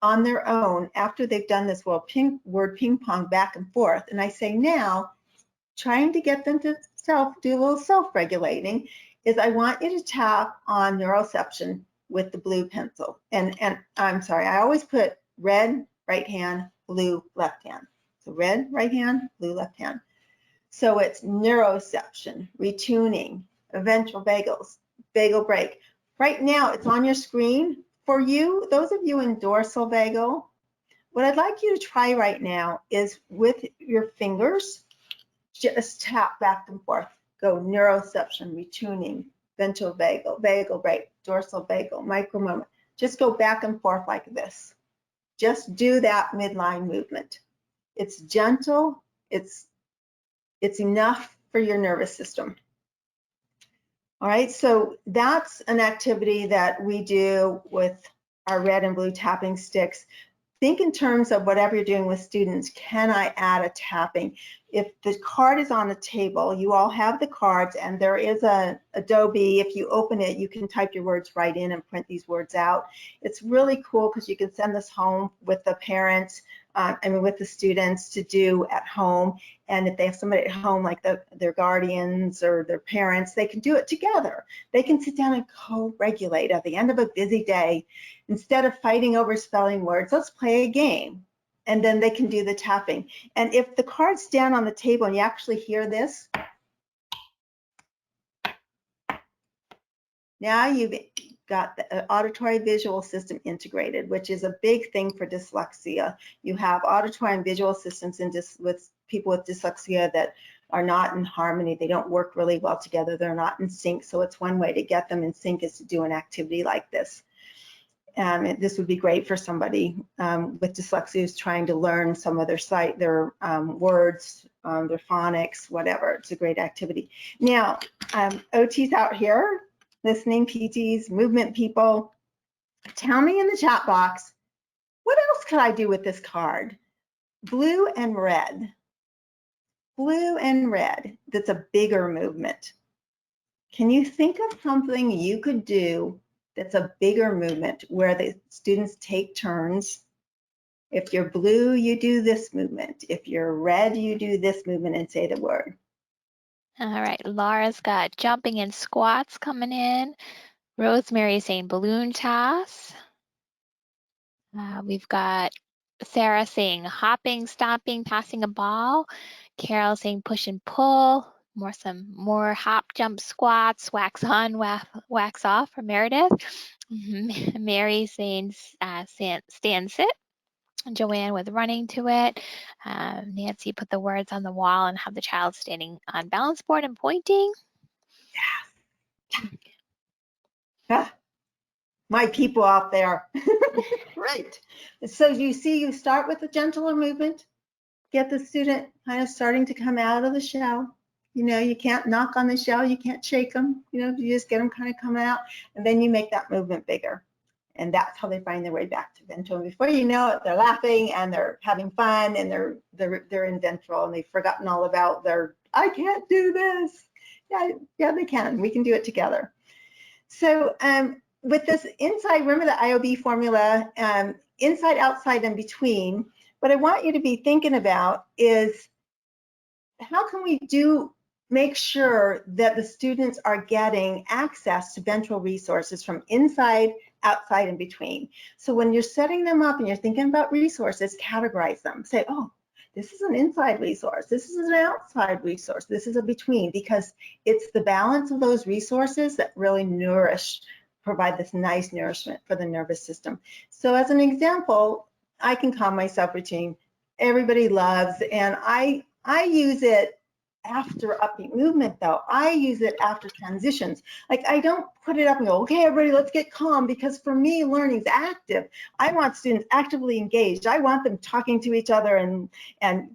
on their own after they've done this word ping pong back and forth, and I say now, trying to get them to do a little self-regulating, is I want you to tap on neuroception with the blue pencil. And I'm sorry, I always put red right hand, blue left hand. So red right hand, blue left hand. So it's neuroception, retuning, ventral vagals, vagal break. Right now it's on your screen. For you, those of you in dorsal vagal, what I'd like you to try right now is with your fingers, just tap back and forth. Go neuroception, retuning, ventral vagal, vagal break, dorsal vagal, micro moment. Just go back and forth like this. Just do that midline movement. It's gentle. It's enough for your nervous system. All right, so that's an activity that we do with our red and blue tapping sticks. Think in terms of whatever you're doing with students, can I add a tapping? If the card is on the table, you all have the cards and there is a Adobe, if you open it, you can type your words right in and print these words out. It's really cool because you can send this home with the parents, with the students to do at home. And if they have somebody at home, like their guardians or their parents, they can do it together. They can sit down and co-regulate at the end of a busy day. Instead of fighting over spelling words, let's play a game. And then they can do the tapping. And if the card's down on the table and you actually hear this, now you've got the auditory visual system integrated, which is a big thing for dyslexia. You have auditory and visual systems with people with dyslexia that are not in harmony. They don't work really well together. They're not in sync. So it's one way to get them in sync is to do an activity like this. This would be great for somebody with dyslexia who's trying to learn some of their words, their phonics, whatever. It's a great activity. Now, OTs out here, listening, PTs, movement people, tell me in the chat box, what else could I do with this card? Blue and red. Blue and red, that's a bigger movement. Can you think of something you could do that's a bigger movement where the students take turns? If you're blue, you do this movement. If you're red, you do this movement and say the word. All right, Laura's got jumping and squats coming in. Rosemary saying balloon toss. We've got Sarah saying hopping, stomping, passing a ball. Carol saying push and pull. More hop, jump, squats, wax on, wax off for Meredith. Mary saying stand, sit. Joanne with running to it. Nancy put the words on the wall and have the child standing on balance board and pointing. Yeah. My people out there. Right. So you see, you start with a gentler movement, get the student kind of starting to come out of the shell. You know, you can't knock on the shell, you can't shake them, you know, you just get them kind of coming out, and then you make that movement bigger. And that's how they find their way back to ventral. And before you know it, they're laughing and they're having fun and they're in ventral and they've forgotten all about their, I can't do this. Yeah, they can. We can do it together. So with this inside, remember the IOB formula, inside, outside, and between, what I want you to be thinking about is how can we make sure that the students are getting access to ventral resources from inside, outside, and between. So when you're setting them up and you're thinking about resources, categorize them. Say, oh, this is an inside resource, this is an outside resource, this is a between, because it's the balance of those resources that really provide this nice nourishment for the nervous system. So as an example, I can calm myself routine. Everybody loves, and I use it after upbeat movement though. I use it after transitions. Like I don't put it up and go, okay, everybody, let's get calm, because for me, learning is active. I want students actively engaged. I want them talking to each other and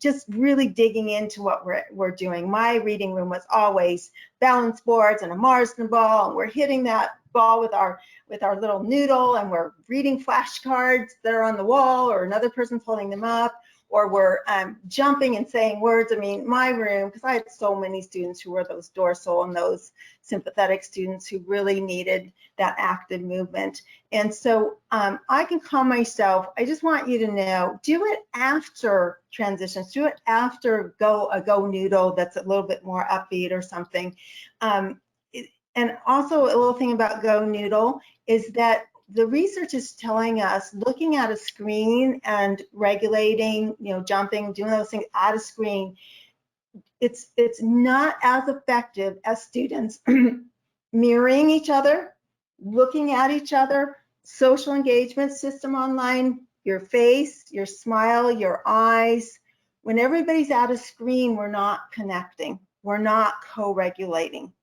just really digging into what we're doing. My reading room was always balance boards and a Marsden ball, and we're hitting that ball with our little noodle, and we're reading flashcards that are on the wall, or another person's holding them up, or we're jumping and saying words. I mean, my room, because I had so many students who were those dorsal and those sympathetic students who really needed that active movement. And so I can calm myself. I just want you to know, do it after transitions. Do it after a go noodle that's a little bit more upbeat or something. And also a little thing about go noodle is that the research is telling us, looking at a screen and regulating, jumping, doing those things at a screen, it's not as effective as students mirroring each other, looking at each other, social engagement system online, your face, your smile, your eyes. When everybody's at a screen, we're not connecting, we're not co-regulating.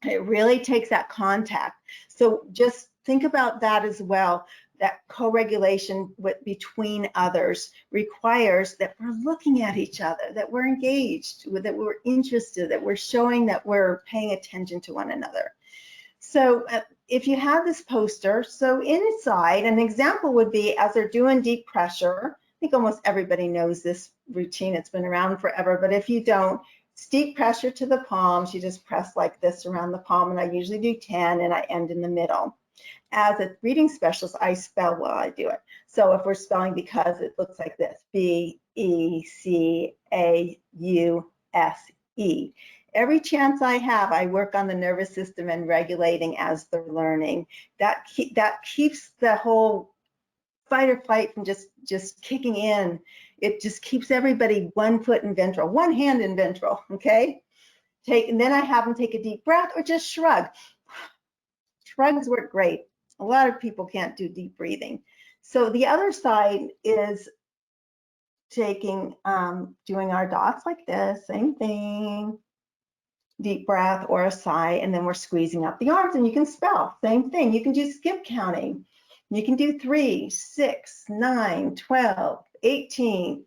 It really takes that contact. So just think about that as well. That co-regulation between others requires that we're looking at each other, that we're engaged, that we're interested, that we're showing that we're paying attention to one another. So if you have this poster, so inside, an example would be as they're doing deep pressure. I think almost everybody knows this routine. It's been around forever, but if you don't, it's deep pressure to the palms. You just press like this around the palm, and I usually do 10, and I end in the middle. As a reading specialist, I spell while I do it. So if we're spelling because, it looks like this: B-E-C-A-U-S-E. Every chance I have, I work on the nervous system and regulating as they're learning. That keeps the whole fight or flight from just kicking in. It just keeps everybody 1 foot in ventral, 1 hand in ventral, okay? And then I have them take a deep breath or just shrug. Shrugs work great. A lot of people can't do deep breathing. So the other side is taking, doing our dots like this, same thing, deep breath or a sigh, and then we're squeezing up the arms, and you can spell, same thing. You can do skip counting. You can do 3, 6, 9, 12, 18.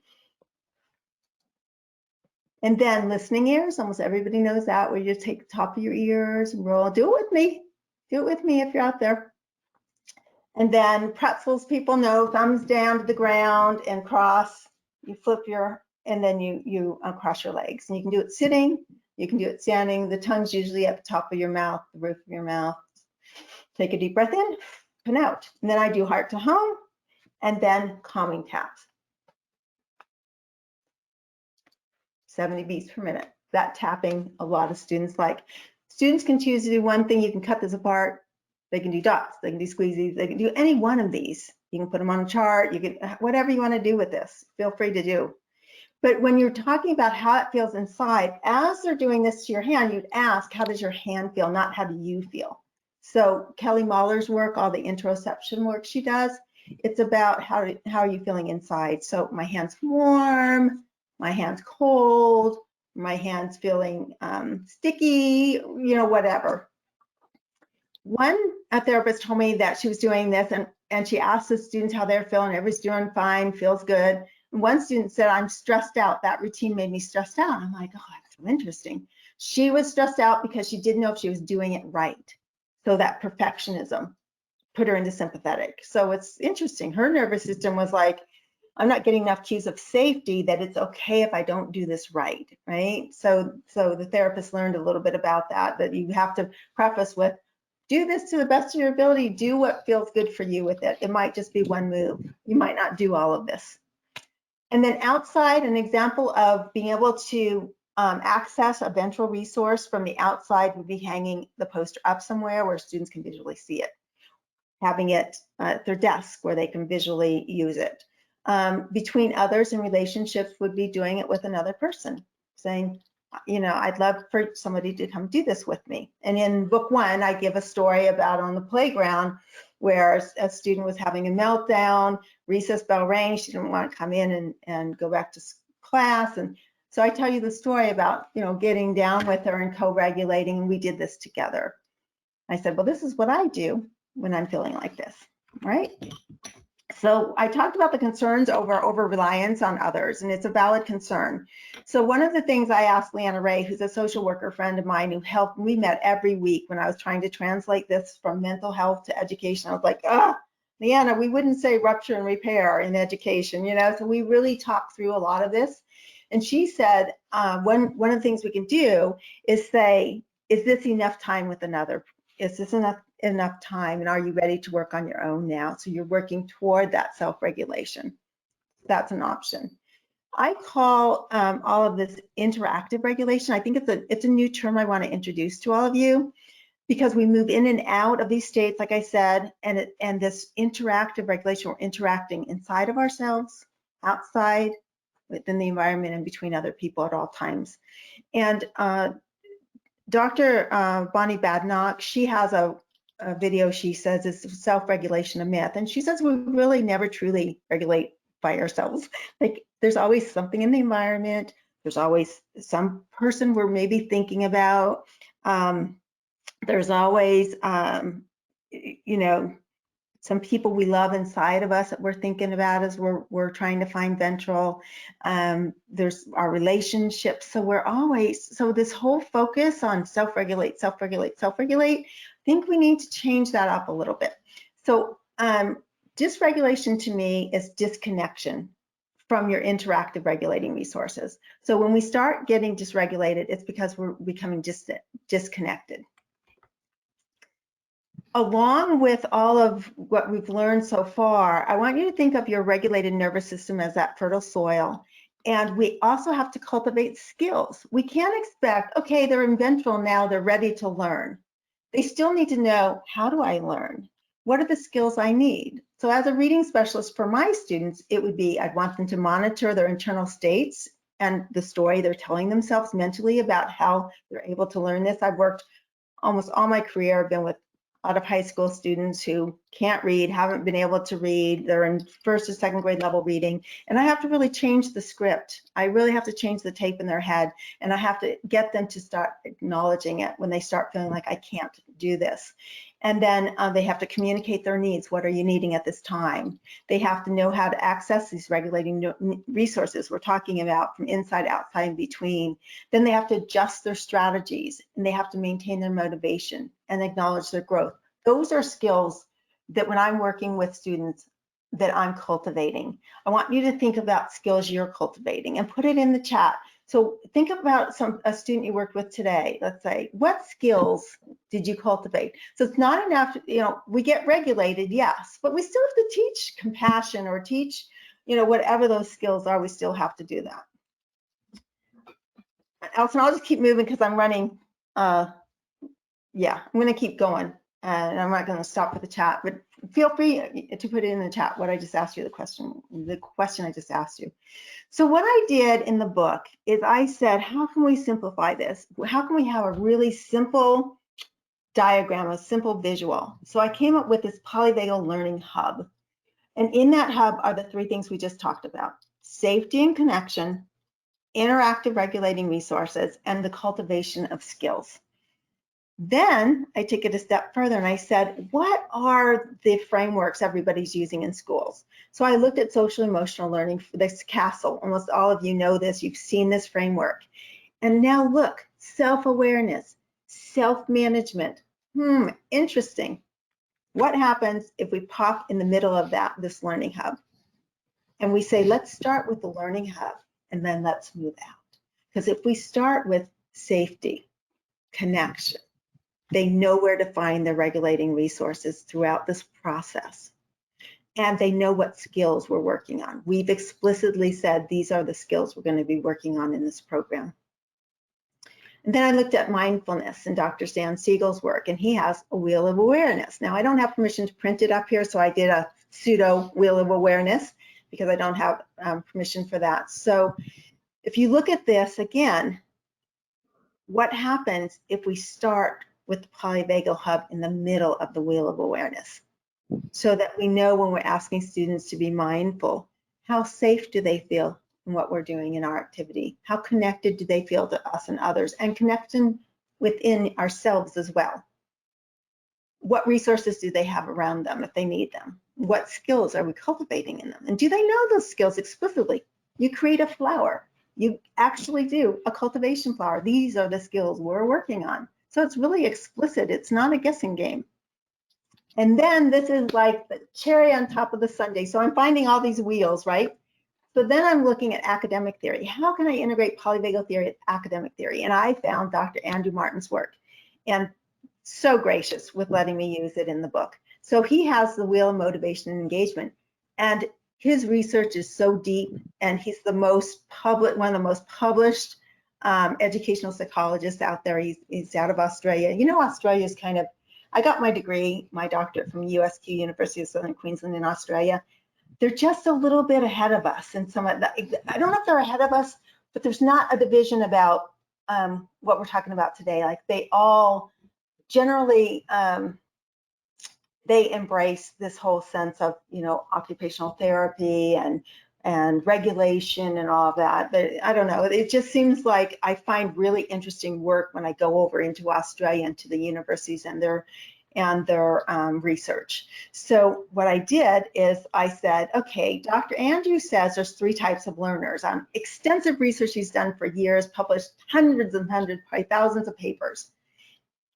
And then listening ears, almost everybody knows that, where you take the top of your ears and roll. Do it with me. Do it with me if you're out there. And then pretzels, people know, thumbs down to the ground and cross. You flip and then you cross your legs. And you can do it sitting, you can do it standing. The tongue's usually at the top of your mouth, the roof of your mouth. Take a deep breath in and out. And then I do heart to home and then calming taps. 70 beats per minute. That tapping, a lot of students like. Students can choose to do one thing. You can cut this apart. They can do dots, they can do squeezies, they can do any one of these. You can put them on a chart, you can, whatever you want to do with this, feel free to do. But when you're talking about how it feels inside, as they're doing this to your hand, you'd ask, how does your hand feel, not how do you feel? So Kelly Mahler's work, all the interoception work she does, it's about how are you feeling inside. So my hand's warm, my hand's cold, my hand's feeling sticky, whatever. A therapist told me that she was doing this, and she asked the students how they're feeling. Everybody's doing fine, feels good. And one student said, I'm stressed out. That routine made me stressed out. I'm like, oh, that's so interesting. She was stressed out because she didn't know if she was doing it right. So that perfectionism put her into sympathetic. So it's interesting. Her nervous system was like, I'm not getting enough cues of safety that it's okay if I don't do this right, right? So the therapist learned a little bit about that you have to preface with, do this to the best of your ability, do what feels good for you with it. It might just be one move. You might not do all of this. And then outside, an example of being able to access a ventral resource from the outside would be hanging the poster up somewhere where students can visually see it, having it at their desk where they can visually use it. Between others in relationships would be doing it with another person, saying, I'd love for somebody to come do this with me. And in book 1, I give a story about on the playground where a student was having a meltdown, recess bell rang, she didn't want to come in and go back to class. And So I tell you the story about, getting down with her and co-regulating, and we did this together. I said, well, this is what I do when I'm feeling like this, right? So I talked about the concerns over reliance on others, and it's a valid concern. So one of the things I asked Leanna Ray, who's a social worker friend of mine who helped, we met every week when I was trying to translate this from mental health to education. I was like, Leanna, we wouldn't say rupture and repair in education, so we really talked through a lot of this. And she said, one of the things we can do is say, is this enough time with another? Is this enough time, and are you ready to work on your own now? So you're working toward that self-regulation. That's an option. I call all of this interactive regulation. I think it's a new term I want to introduce to all of you, because we move in and out of these states, like I said, and this interactive regulation, we're interacting inside of ourselves, outside, within the environment, and between other people at all times. And Dr. Bonnie Badenoch, she has a video she says is self-regulation a myth, and she says we really never truly regulate by ourselves. Like, there's always something in the environment, there's always some person we're maybe thinking about, there's always some people we love inside of us that we're thinking about as we're trying to find ventral. There's our relationships. So this whole focus on self-regulate, I think we need to change that up a little bit. So dysregulation to me is disconnection from your interactive regulating resources. So when we start getting dysregulated, it's because we're becoming disconnected. Along with all of what we've learned so far, I want you to think of your regulated nervous system as that fertile soil. And we also have to cultivate skills. We can't expect, okay, they're in ventral now, they're ready to learn. They still need to know, how do I learn? What are the skills I need? So as a reading specialist for my students, it would be, I'd want them to monitor their internal states and the story they're telling themselves mentally about how they're able to learn this. I've worked almost all my career, I've been with a lot of high school students who can't read, haven't been able to read, they're in first or second grade level reading, and I have to really change the script. I really have to change the tape in their head, and I have to get them to start acknowledging it when they start feeling like, I can't do this. And then they have to communicate their needs. What are you needing at this time? They have to know how to access these regulating resources we're talking about from inside, outside, and between. Then they have to adjust their strategies, and they have to maintain their motivation and acknowledge their growth. Those are skills that when I'm working with students that I'm cultivating. I want you to think about skills you're cultivating and put it in the chat. So think about a student you worked with today. Let's say, what skills did you cultivate? So it's not enough, we get regulated, yes, but we still have to teach compassion or teach, whatever those skills are, we still have to do that. Alison, I'll just keep moving because I'm running. I'm going to keep going, and I'm not going to stop with the chat, but feel free to put it in the chat what I just asked you, the question I just asked you. So what I did in the book is I said, how can we simplify this? How can we have a really simple diagram, a simple visual? So I came up with this Polyvagal Learning Hub. And in that hub are the three things we just talked about: safety and connection, interactive regulating resources, and the cultivation of skills. Then I took it a step further and I said, what are the frameworks everybody's using in schools? So I looked at social emotional learning, this CASTLE. Almost all of you know this, you've seen this framework. And now look, self-awareness, self-management. Interesting. What happens if we pop in the middle of this learning hub? And we say, let's start with the learning hub and then let's move out. Because if we start with safety, connection, they know where to find their regulating resources throughout this process. And they know what skills we're working on. We've explicitly said these are the skills we're going to be working on in this program. And then I looked at mindfulness in Dr. Stan Siegel's work, and he has a wheel of awareness. Now, I don't have permission to print it up here, so I did a pseudo wheel of awareness because I don't have permission for that. So if you look at this again, what happens if we start with the Polyvagal Hub in the middle of the wheel of awareness, so that we know when we're asking students to be mindful, how safe do they feel in what we're doing in our activity? How connected do they feel to us and others, and connection within ourselves as well? What resources do they have around them if they need them? What skills are we cultivating in them? And do they know those skills explicitly? You create a flower. You actually do a cultivation flower. These are the skills we're working on. So it's really explicit. It's not a guessing game. And then this is like the cherry on top of the sundae. So I'm finding all these wheels, right? So then I'm looking at academic theory. How can I integrate polyvagal theory with academic theory? And I found Dr. Andrew Martin's work, and so gracious with letting me use it in the book. So he has the wheel of motivation and engagement, and his research is so deep, and he's the most public, one of the most published educational psychologists out there. He's out of Australia. You know, Australia is kind of, I got my degree, my doctorate from USQ, University of Southern Queensland in Australia. They're just a little bit ahead of us in some of that. I don't know if they're ahead of us, but there's not a division about what we're talking about today. Like they all generally, they embrace this whole sense of, you know, occupational therapy and regulation and all of that. But I don't know, it just seems like I find really interesting work when I go over into Australia and to the universities and their research. So what I did is I said, okay, Dr. Andrew says there's 3 types of learners. Extensive research he's done for years, published hundreds and hundreds, probably thousands of papers.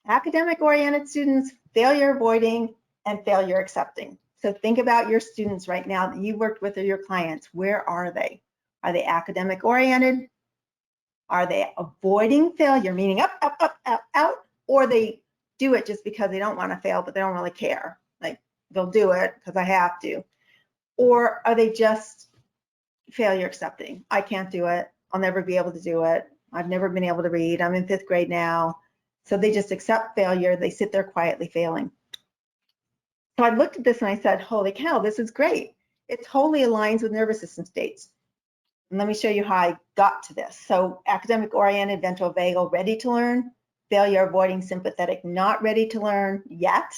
Academic-oriented students, failure avoiding, and failure accepting. So think about your students right now that you worked with or your clients. Where are they? Are they academic-oriented? Are they avoiding failure, meaning up, up, up, out, out, or they do it just because they don't want to fail, but they don't really care. Like, they'll do it because I have to. Or are they just failure accepting? I can't do it. I'll never be able to do it. I've never been able to read. I'm in 5th grade now. So they just accept failure. They sit there quietly failing. So I looked at this and I said, holy cow, this is great. It totally aligns with nervous system states. And let me show you how I got to this. So academic oriented, ventral vagal, ready to learn. Failure avoiding, sympathetic, not ready to learn yet.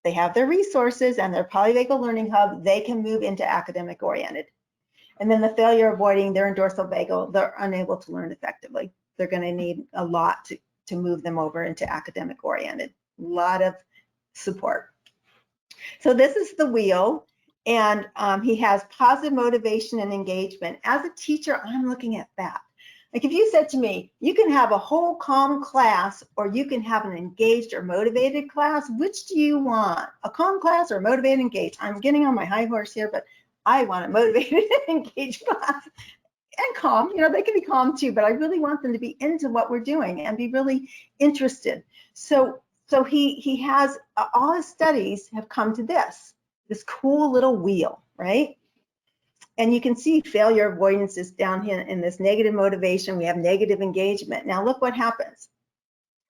They have their resources and their polyvagal learning hub. They can move into academic oriented. And then the failure avoiding, they're in dorsal vagal. They're unable to learn effectively. They're going to need a lot to move them over into academic oriented. A lot of support. So this is the wheel, and he has positive motivation and engagement. As a teacher, I'm looking at that. Like if you said to me, you can have a whole calm class or you can have an engaged or motivated class, which do you want? A calm class or a motivated engaged? I'm getting on my high horse here, but I want a motivated and engaged class. And calm, you know, they can be calm too, but I really want them to be into what we're doing and be really interested. So he has, all his studies have come to this cool little wheel, right? And you can see failure avoidance is down here in this negative motivation. We have negative engagement. Now look what happens.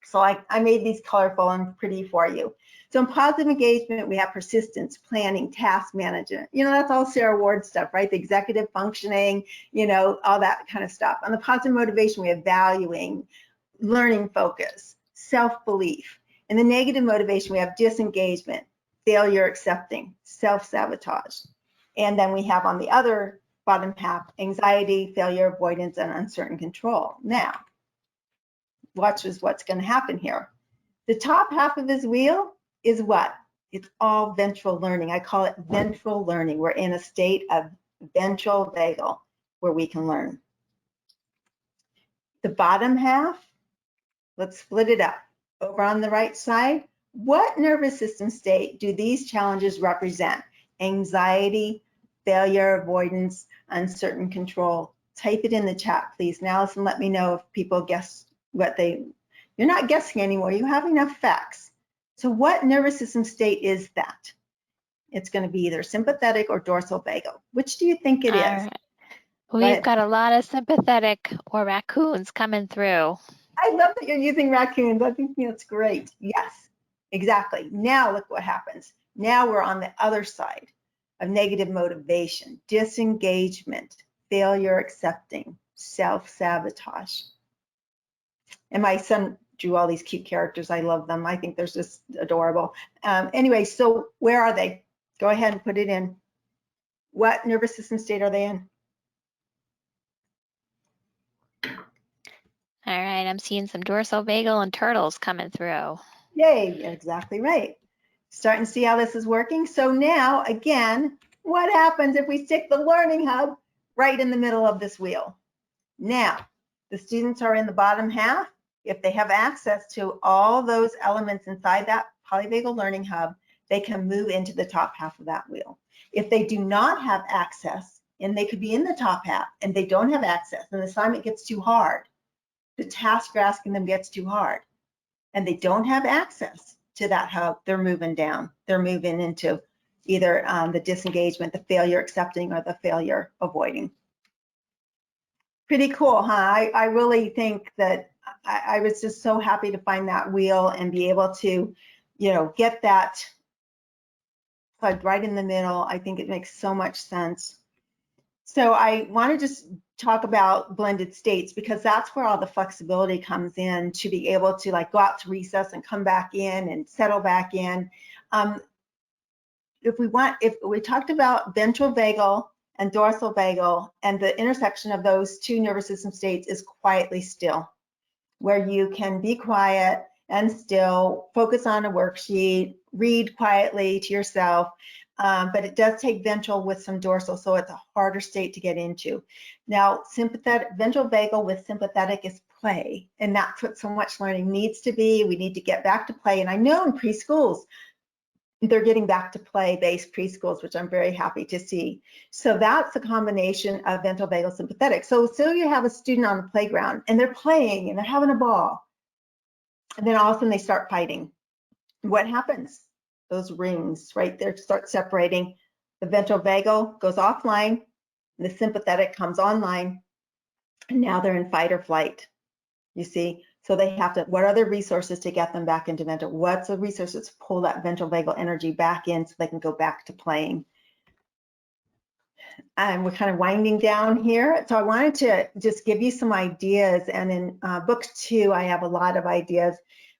So I made these colorful and pretty for you. So in positive engagement, we have persistence, planning, task management. You know, that's all Sarah Ward stuff, right? The executive functioning, you know, all that kind of stuff. On the positive motivation, we have valuing, learning focus, self-belief. In the negative motivation, we have disengagement, failure accepting, self-sabotage. And then we have on the other bottom half, anxiety, failure avoidance, and uncertain control. Now, watch what's going to happen here. The top half of his wheel is what? It's all ventral learning. I call it ventral learning. We're in a state of ventral vagal where we can learn. The bottom half, let's split it up. Over on the right side, what nervous system state do these challenges represent? Anxiety, failure avoidance, uncertain control. Type it in the chat, please. Now, Allison, let me know if people guess what you're not guessing anymore. You have enough facts. So what nervous system state is that? It's going to be either sympathetic or dorsal vagal. Which do you think it is? Right. We've got a lot of sympathetic or raccoons coming through. I love that you're using raccoons. I think that's great. Yes, exactly. Now look what happens. Now we're on the other side of negative motivation, disengagement, failure accepting, self-sabotage. And my son drew all these cute characters. I love them. I think they're just adorable. Anyway, so where are they? Go ahead and put it in. What nervous system state are they in? All right, I'm seeing some dorsal vagal and turtles coming through. Yay, exactly right. Starting to see how this is working. So now, again, what happens if we stick the learning hub right in the middle of this wheel? Now, the students are in the bottom half. If they have access to all those elements inside that polyvagal learning hub, they can move into the top half of that wheel. If they do not have access, and they could be in the top half, and they don't have access, and the assignment gets too hard, the task you're asking them gets too hard, and they don't have access to that hub, they're moving down. They're moving into either the disengagement, the failure accepting, or the failure avoiding. Pretty cool, huh? I really think that I was just so happy to find that wheel and be able to, get that plugged right in the middle. I think it makes so much sense. So I want to just talk about blended states because that's where all the flexibility comes in to be able to like go out to recess and come back in and settle back in. If we talked about ventral vagal and dorsal vagal, and the intersection of those two nervous system states is quietly still, where you can be quiet and still, focus on a worksheet, read quietly to yourself, but it does take ventral with some dorsal, so it's a harder state to get into. Now, ventral vagal with sympathetic is play, and that's what so much learning needs to be. We need to get back to play, and I know in preschools, they're getting back to play-based preschools, which I'm very happy to see. So that's a combination of ventral vagal sympathetic. So you have a student on the playground and they're playing and they're having a ball. And then all of a sudden they start fighting. What happens? Those rings right there start separating. The ventral vagal goes offline, and the sympathetic comes online, and now they're in fight or flight. You see? So they have to, what are the resources to get them back into ventral? What's the resources to pull that ventral vagal energy back in so they can go back to playing? And we're kind of winding down here. So I wanted to just give you some ideas. And in book 2, I have a lot of ideas.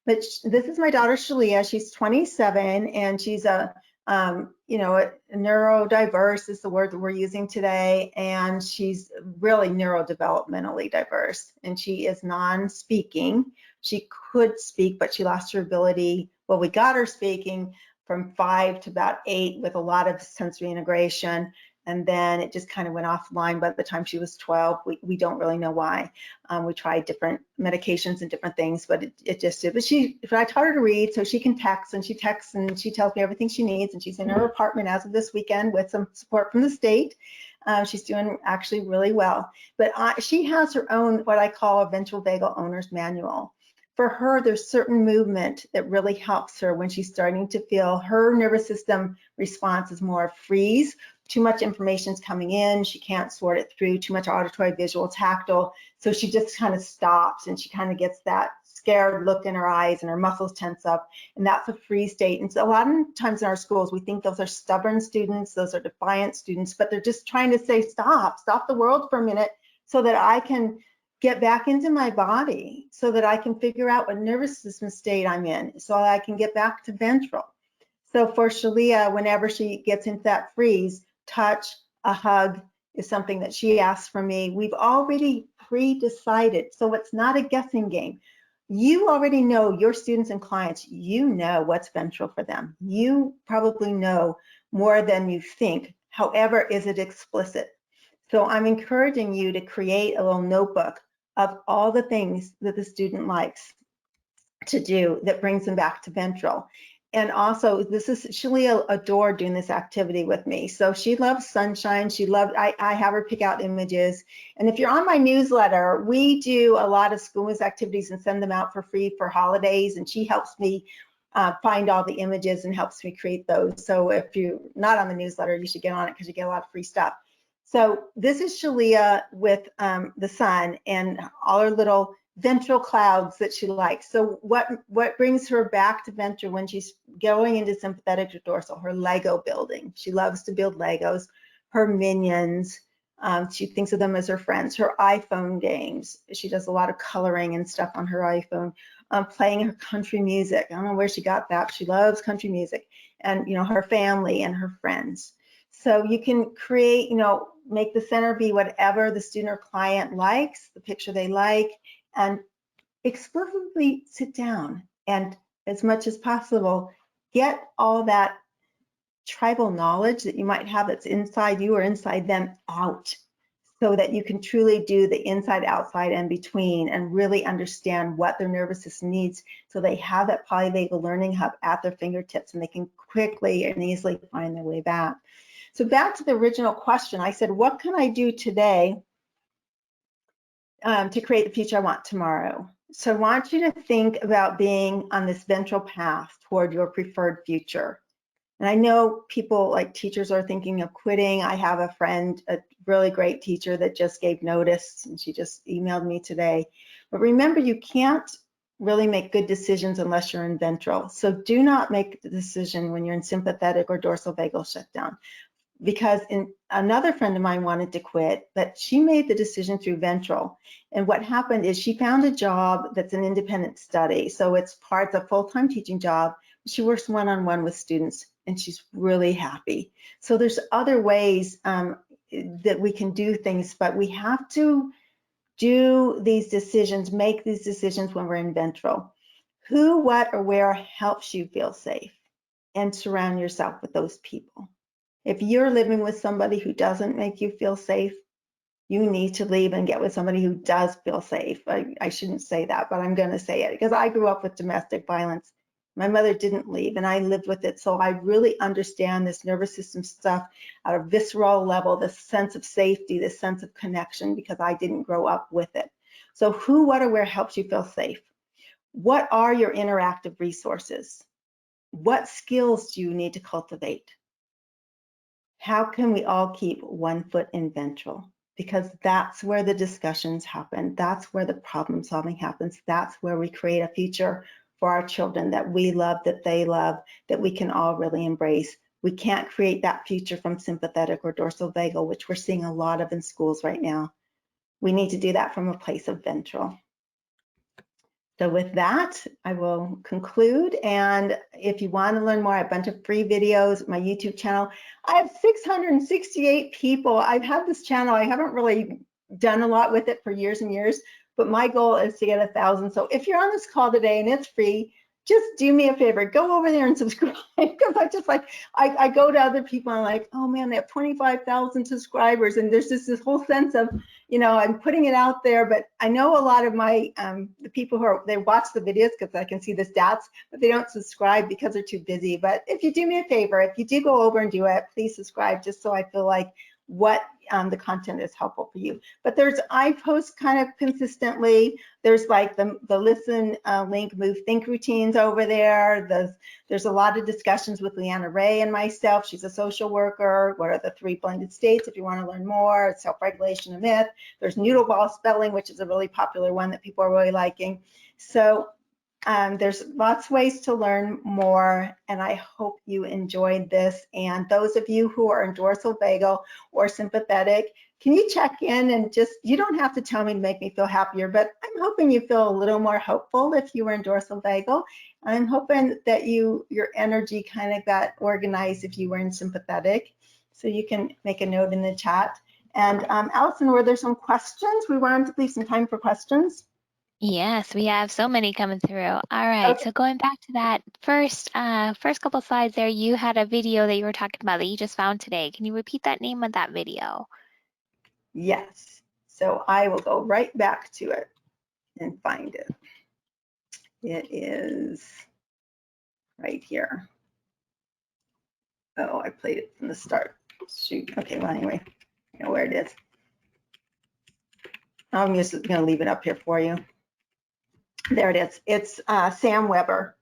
But this is my daughter, Shalia. She's 27, and she's a neurodiverse is the word that we're using today, and she's really neurodevelopmentally diverse, and she is non-speaking. She could speak, but she lost her ability. Well, we got her speaking from 5 to about 8 with a lot of sensory integration, and then it just kind of went offline by the time she was 12. We don't really know why. We tried different medications and different things, but it just did. But I taught her to read, so she can text, and she texts, and she tells me everything she needs, and she's in her apartment as of this weekend with some support from the state. She's doing actually really well. But she has her own, what I call a ventral vagal owner's manual. For her, there's certain movement that really helps her when she's starting to feel her nervous system response is more freeze. Too much information's coming in, she can't sort it through, too much auditory, visual, tactile. So she just kind of stops and she kind of gets that scared look in her eyes and her muscles tense up, and that's a freeze state. And so a lot of times in our schools, we think those are stubborn students, those are defiant students, but they're just trying to say, stop the world for a minute so that I can get back into my body, so that I can figure out what nervous system state I'm in, so I can get back to ventral. So for Shalia, whenever she gets into that freeze, touch, a hug is something that she asks from me. We've already pre-decided, so it's not a guessing game. You already know your students and clients, you know what's ventral for them. You probably know more than you think. However, is it explicit? So I'm encouraging you to create a little notebook of all the things that the student likes to do that brings them back to ventral. And also, Shalia adored doing this activity with me. So she loves sunshine. I have her pick out images. And if you're on my newsletter, we do a lot of school activities and send them out for free for holidays. And she helps me find all the images and helps me create those. So if you're not on the newsletter, you should get on it because you get a lot of free stuff. So this is Shalia with the sun and all her little ventral clouds that she likes. So what brings her back to ventral when she's going into sympathetic to dorsal? Her Lego building. She loves to build Legos. Her minions. She thinks of them as her friends. Her iPhone games. She does a lot of coloring and stuff on her iPhone. Playing her country music. I don't know where she got that, but she loves country music. And her family and her friends. So you can create, make the center be whatever the student or client likes, the picture they like, and explicitly sit down and, as much as possible, get all that tribal knowledge that you might have that's inside you or inside them out, so that you can truly do the inside, outside, and between, and really understand what their nervous system needs, so they have that polyvagal learning hub at their fingertips and they can quickly and easily find their way back. So back to the original question, I said, what can I do today to create the future I want tomorrow? So I want you to think about being on this ventral path toward your preferred future. And I know people, like teachers, are thinking of quitting. I have a friend, a really great teacher, that just gave notice, and she just emailed me today. But remember, you can't really make good decisions unless you're in ventral. So do not make the decision when you're in sympathetic or dorsal vagal shutdown. Because another friend of mine wanted to quit, but she made the decision through ventral. And what happened is she found a job that's an independent study. So it's a full-time teaching job. She works one-on-one with students, and she's really happy. So there's other ways that we can do things, but we have to do these decisions, make these decisions when we're in ventral. Who, what, or where helps you feel safe, and surround yourself with those people. If you're living with somebody who doesn't make you feel safe, you need to leave and get with somebody who does feel safe. I shouldn't say that, but I'm going to say it because I grew up with domestic violence. My mother didn't leave, and I lived with it. So I really understand this nervous system stuff at a visceral level, this sense of safety, this sense of connection, because I didn't grow up with it. So who, what, or where helps you feel safe? What are your interactive resources? What skills do you need to cultivate? How can we all keep one foot in ventral? Because that's where the discussions happen. That's where the problem solving happens. That's where we create a future for our children that we love, that they love, that we can all really embrace. We can't create that future from sympathetic or dorsal vagal, which we're seeing a lot of in schools right now. We need to do that from a place of ventral. So with that, I will conclude. And if you want to learn more, I have a bunch of free videos, my YouTube channel. I have 668 people. I've had this channel. I haven't really done a lot with it for years and years, but my goal is to get 1,000. So if you're on this call today and it's free, just do me a favor, go over there and subscribe, because I go to other people and I'm like, oh man, they have 25,000 subscribers, and there's just this whole sense of, I'm putting it out there. But I know a lot of my the people they watch the videos because I can see the stats, but they don't subscribe because they're too busy. But if you do me a favor, if you do go over and do it, please subscribe, just so I feel like what the content is helpful for you. But I post kind of consistently. There's like the listen, link, move, think routines over there. There's a lot of discussions with Leanna Ray and myself. She's a social worker. What are the 3 blended states if you want to learn more? Self-regulation, a myth. There's noodle ball spelling, which is a really popular one that people are really liking. So there's lots of ways to learn more, and I hope you enjoyed this. And those of you who are in dorsal vagal or sympathetic, can you check in and you don't have to tell me to make me feel happier, but I'm hoping you feel a little more hopeful if you were in dorsal vagal. I'm hoping that your energy kind of got organized if you were in sympathetic. So you can make a note in the chat. And Allison, were there some questions? We wanted to leave some time for questions. Yes, we have so many coming through. All right, okay. So going back to that first couple slides there, you had a video that you were talking about that you just found today. Can you repeat that name of that video? Yes, so I will go right back to it and find it. It is right here. Oh, I played it from the start. Shoot, okay, well anyway, I know where it is. I'm just gonna leave it up here for you. There it is. It's Sam Weber.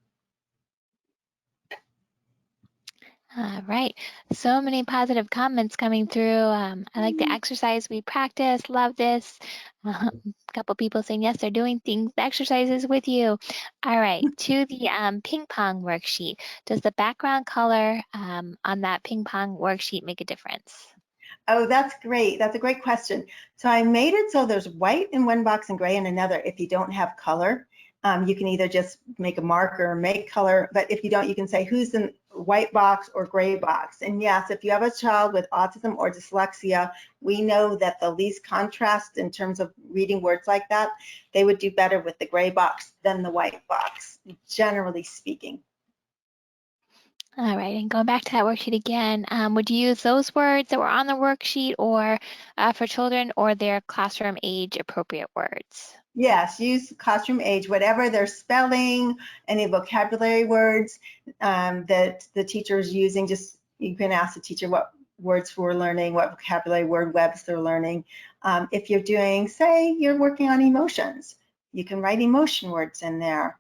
All right, so many positive comments coming through. I like the exercise we practiced, love this. A couple people saying yes, they're doing things, exercises with you. All right, to the ping pong worksheet. Does the background color on that ping pong worksheet make a difference? Oh, that's great. That's a great question. So I made it so there's white in one box and gray in another if you don't have color. You can either just make a marker or make color, but if you don't, you can say who's in white box or gray box. And yes, if you have a child with autism or dyslexia, we know that the least contrast in terms of reading words like that, they would do better with the gray box than the white box, generally speaking. All right, and going back to that worksheet again, would you use those words that were on the worksheet or for children or their classroom age appropriate words? Yes, use classroom age, whatever their spelling, any vocabulary words that the teacher is using. Just you can ask the teacher what words we're learning, what vocabulary word webs they're learning. If you're doing, say, you're working on emotions, you can write emotion words in there.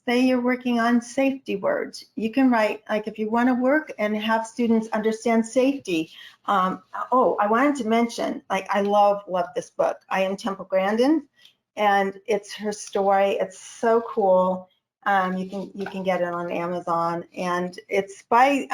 Say you're working on safety words, you can write, like if you want to work and have students understand safety. Oh, I wanted to mention, like I love this book. I Am Temple Grandin. And it's her story. It's so cool. You can get it on Amazon, and it's by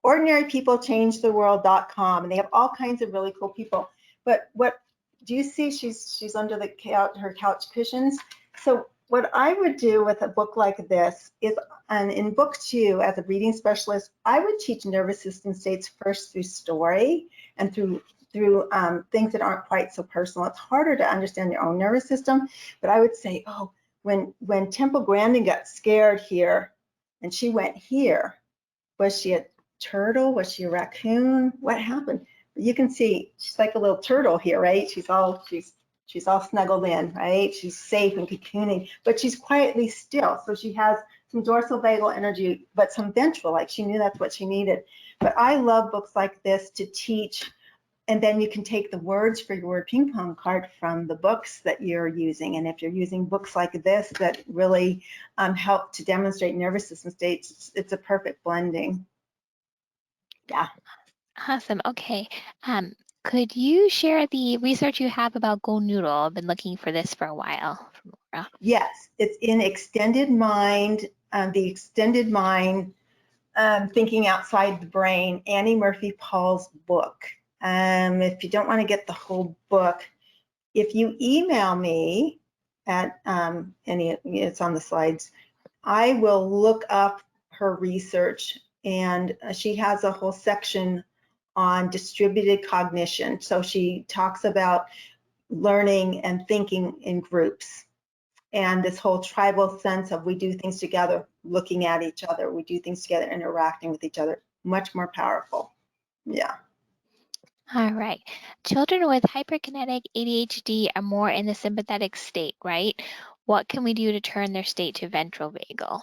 ordinarypeoplechangetheworld.com, and they have all kinds of really cool people. But what do you see? She's under the couch, her couch cushions. So what I would do with a book like this is, and in book 2, as a reading specialist, I would teach nervous system states first through story and through things that aren't quite so personal. It's harder to understand your own nervous system, but I would say, oh, when Temple Grandin got scared here and she went here, was she a turtle? Was she a raccoon? What happened? But you can see she's like a little turtle here, right? She's all snuggled in, right? She's safe and cocooning, but she's quietly still. So she has some dorsal vagal energy, but some ventral, like she knew that's what she needed. But I love books like this to teach. And then you can take the words for your word ping pong card from the books that you're using. And if you're using books like this that really help to demonstrate nervous system states, it's a perfect blending. Yeah. Awesome. Okay. Could you share the research you have about Go Noodle? I've been looking for this for a while. Yes, it's in Extended Mind, the Extended Mind, Thinking Outside the Brain, Annie Murphy Paul's book. If you don't want to get the whole book, if you email me at it's on the slides, I will look up her research, and she has a whole section on distributed cognition. So she talks about learning and thinking in groups, and this whole tribal sense of we do things together, looking at each other, we do things together, interacting with each other, much more powerful. Yeah. All right. Children with hyperkinetic ADHD are more in the sympathetic state, right? What can we do to turn their state to ventral vagal?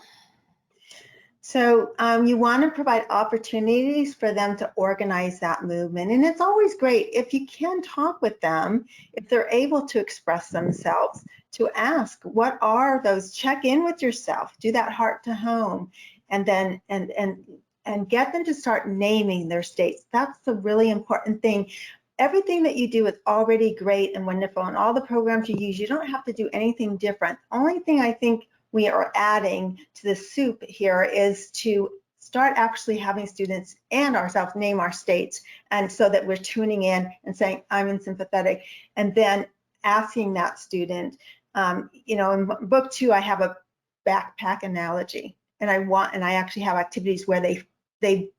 So you want to provide opportunities for them to organize that movement. And it's always great if you can talk with them, if they're able to express themselves, to ask, what are those? Check in with yourself, do that heart to home, and then and get them to start naming their states. That's the really important thing. Everything that you do is already great and wonderful, and all the programs you use, you don't have to do anything different. The only thing I think we are adding to the soup here is to start actually having students and ourselves name our states, and so that we're tuning in and saying, I'm in sympathetic, and then asking that student, in book 2, I have a backpack analogy, and I actually have activities where they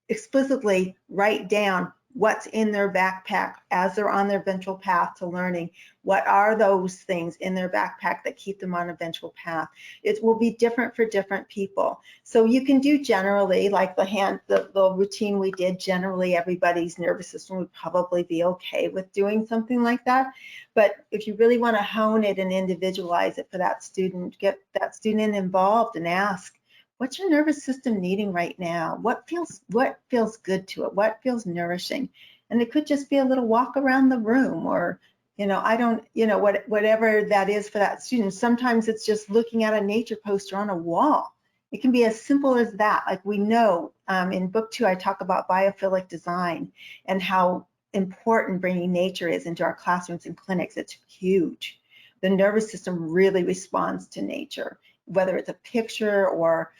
explicitly write down what's in their backpack as they're on their ventral path to learning. What are those things in their backpack that keep them on a ventral path? It will be different for different people. So you can do generally, like the routine we did, generally everybody's nervous system would probably be okay with doing something like that. But if you really want to hone it and individualize it for that student, get that student involved and ask, what's your nervous system needing right now? What feels good to it? What feels nourishing? And it could just be a little walk around the room, or, whatever that is for that student. Sometimes it's just looking at a nature poster on a wall. It can be as simple as that. Like we know in book 2, I talk about biophilic design and how important bringing nature is into our classrooms and clinics. It's huge. The nervous system really responds to nature, whether it's a picture or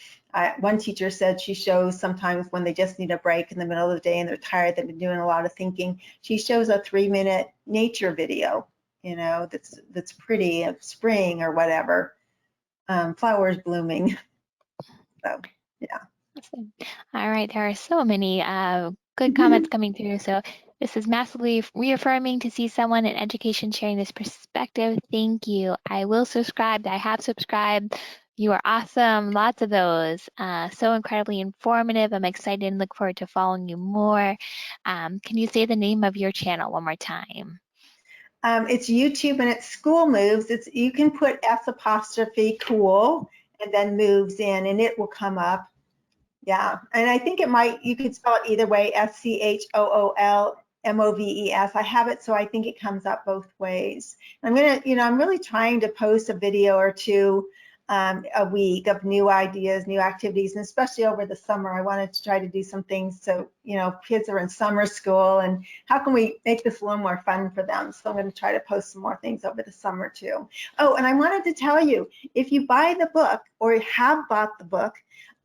one teacher said she shows sometimes when they just need a break in the middle of the day and they're tired, they've been doing a lot of thinking. She shows a 3-minute nature video, that's pretty of spring or whatever. flowers blooming. So, yeah. Awesome. All right, there are so many good comments coming through. So this is massively reaffirming to see someone in education sharing this perspective. Thank you. I will subscribe. I have subscribed. You are awesome. Lots of those. So incredibly informative. I'm excited and look forward to following you more. Can you say the name of your channel one more time? It's YouTube and it's School Moves. You can put S''cool and then moves in and it will come up. Yeah, and I think you could spell it either way, SCHOOLMOVES. I have it, so I think it comes up both ways. I'm really trying to post a video or two a week of new ideas, new activities, and especially over the summer, I wanted to try to do some things so, kids are in summer school and how can we make this a little more fun for them? So I'm going to try to post some more things over the summer too. Oh, and I wanted to tell you, if you buy the book or have bought the book,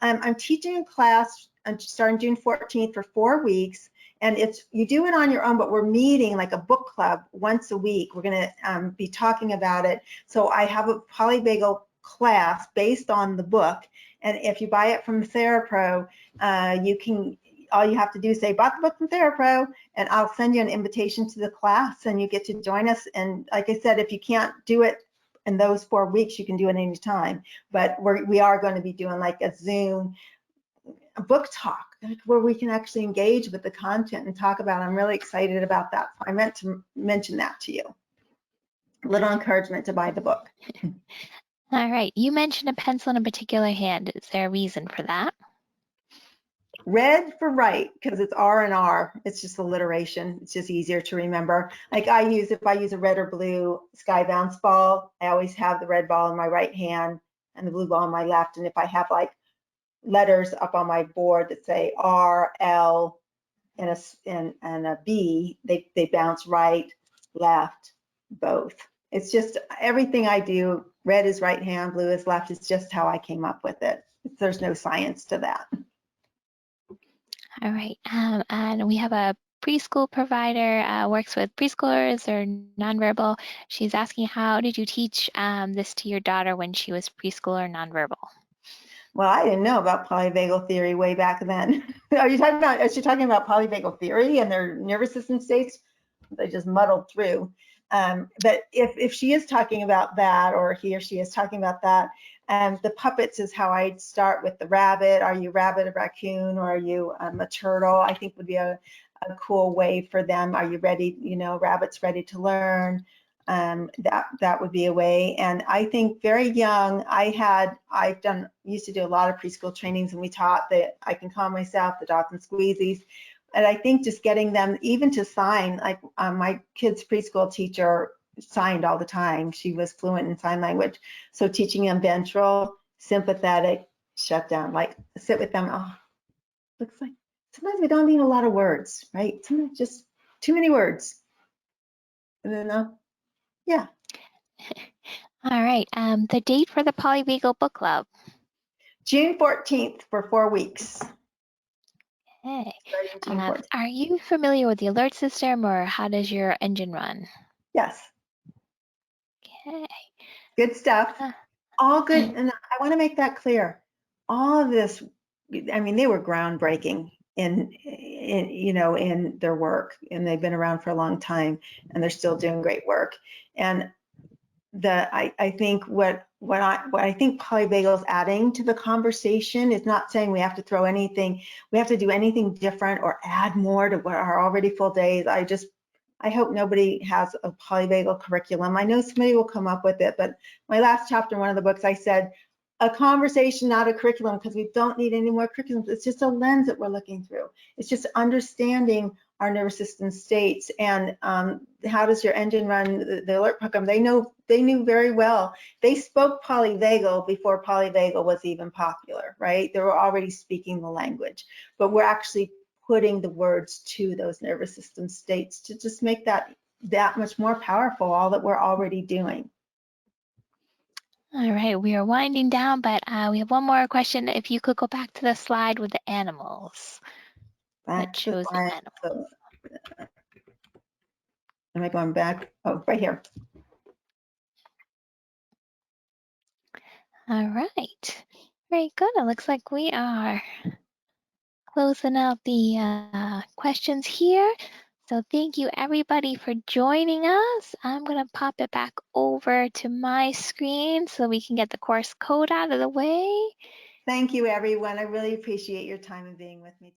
I'm teaching a class starting June 14th for 4 weeks. And you do it on your own, but we're meeting like a book club once a week. We're going to be talking about it. So I have a Polyvagal class based on the book. And if you buy it from Therapro, all you have to do is say, bought the book from Therapro, and I'll send you an invitation to the class and you get to join us. And like I said, if you can't do it in those 4 weeks, you can do it anytime. But we are going to be doing like a Zoom book talk where we can actually engage with the content and talk about it. I'm really excited about that. So I meant to mention that to you. A little encouragement to buy the book. All right, you mentioned a pencil in a particular hand. Is there a reason for that? Red for right, because it's R and R. It's just alliteration. It's just easier to remember. Like if I use a red or blue sky bounce ball, I always have the red ball in my right hand and the blue ball in my left. And if I have like letters up on my board that say R, L, and a B, they bounce right, left, both. It's just everything I do, red is right hand, blue is left. It's just how I came up with it. There's no science to that. All right, and we have a preschool provider, works with preschoolers or nonverbal. She's asking, how did you teach this to your daughter when she was preschool or nonverbal? Well, I didn't know about polyvagal theory way back then. Is she talking about polyvagal theory and their nervous system states? They just muddled through. But if she is talking about that, or he or she is talking about that, the puppets is how I'd start with the rabbit. Are you a rabbit, a raccoon, or are you a turtle? I think would be a cool way for them. Are you ready? Rabbit's ready to learn. That would be a way. And I think very young, used to do a lot of preschool trainings, and we taught that I can calm myself, the dots and squeezies. And I think just getting them even to sign, like my kid's preschool teacher signed all the time. She was fluent in sign language. So teaching them ventral, sympathetic, shut down, like sit with them. Oh, looks like sometimes we don't need a lot of words, right? Sometimes just too many words. And then, yeah. All right, the date for the Polyvagal Book Club. June 14th for 4 weeks. Okay. Are you familiar with the alert system, or how does your engine run? Yes. Okay. Good stuff. All good. And I want to make that clear. All of this, I mean, they were groundbreaking in their work, and they've been around for a long time, and they're still doing great work. And I think what I think Polyvagal is adding to the conversation is not saying we have to do anything different or add more to what are already full days. I hope nobody has a Polyvagal curriculum. I know somebody will come up with it, but my last chapter in one of the books, I said, a conversation, not a curriculum, because we don't need any more curriculums. It's just a lens that we're looking through. It's just understanding our nervous system states and how does your engine run, the alert program. They knew very well. They spoke Polyvagal before Polyvagal was even popular, right? They were already speaking the language, but we're actually putting the words to those nervous system states to just make that much more powerful, all that we're already doing. All right, we are winding down, but we have one more question. If you could go back to the slide with the animals. That shows the animals. Am I going back? Oh, right here. All right. Very good. It looks like we are closing out the questions here. So thank you everybody for joining us. I'm going to pop it back over to my screen so we can get the course code out of the way. Thank you, everyone. I really appreciate your time and being with me.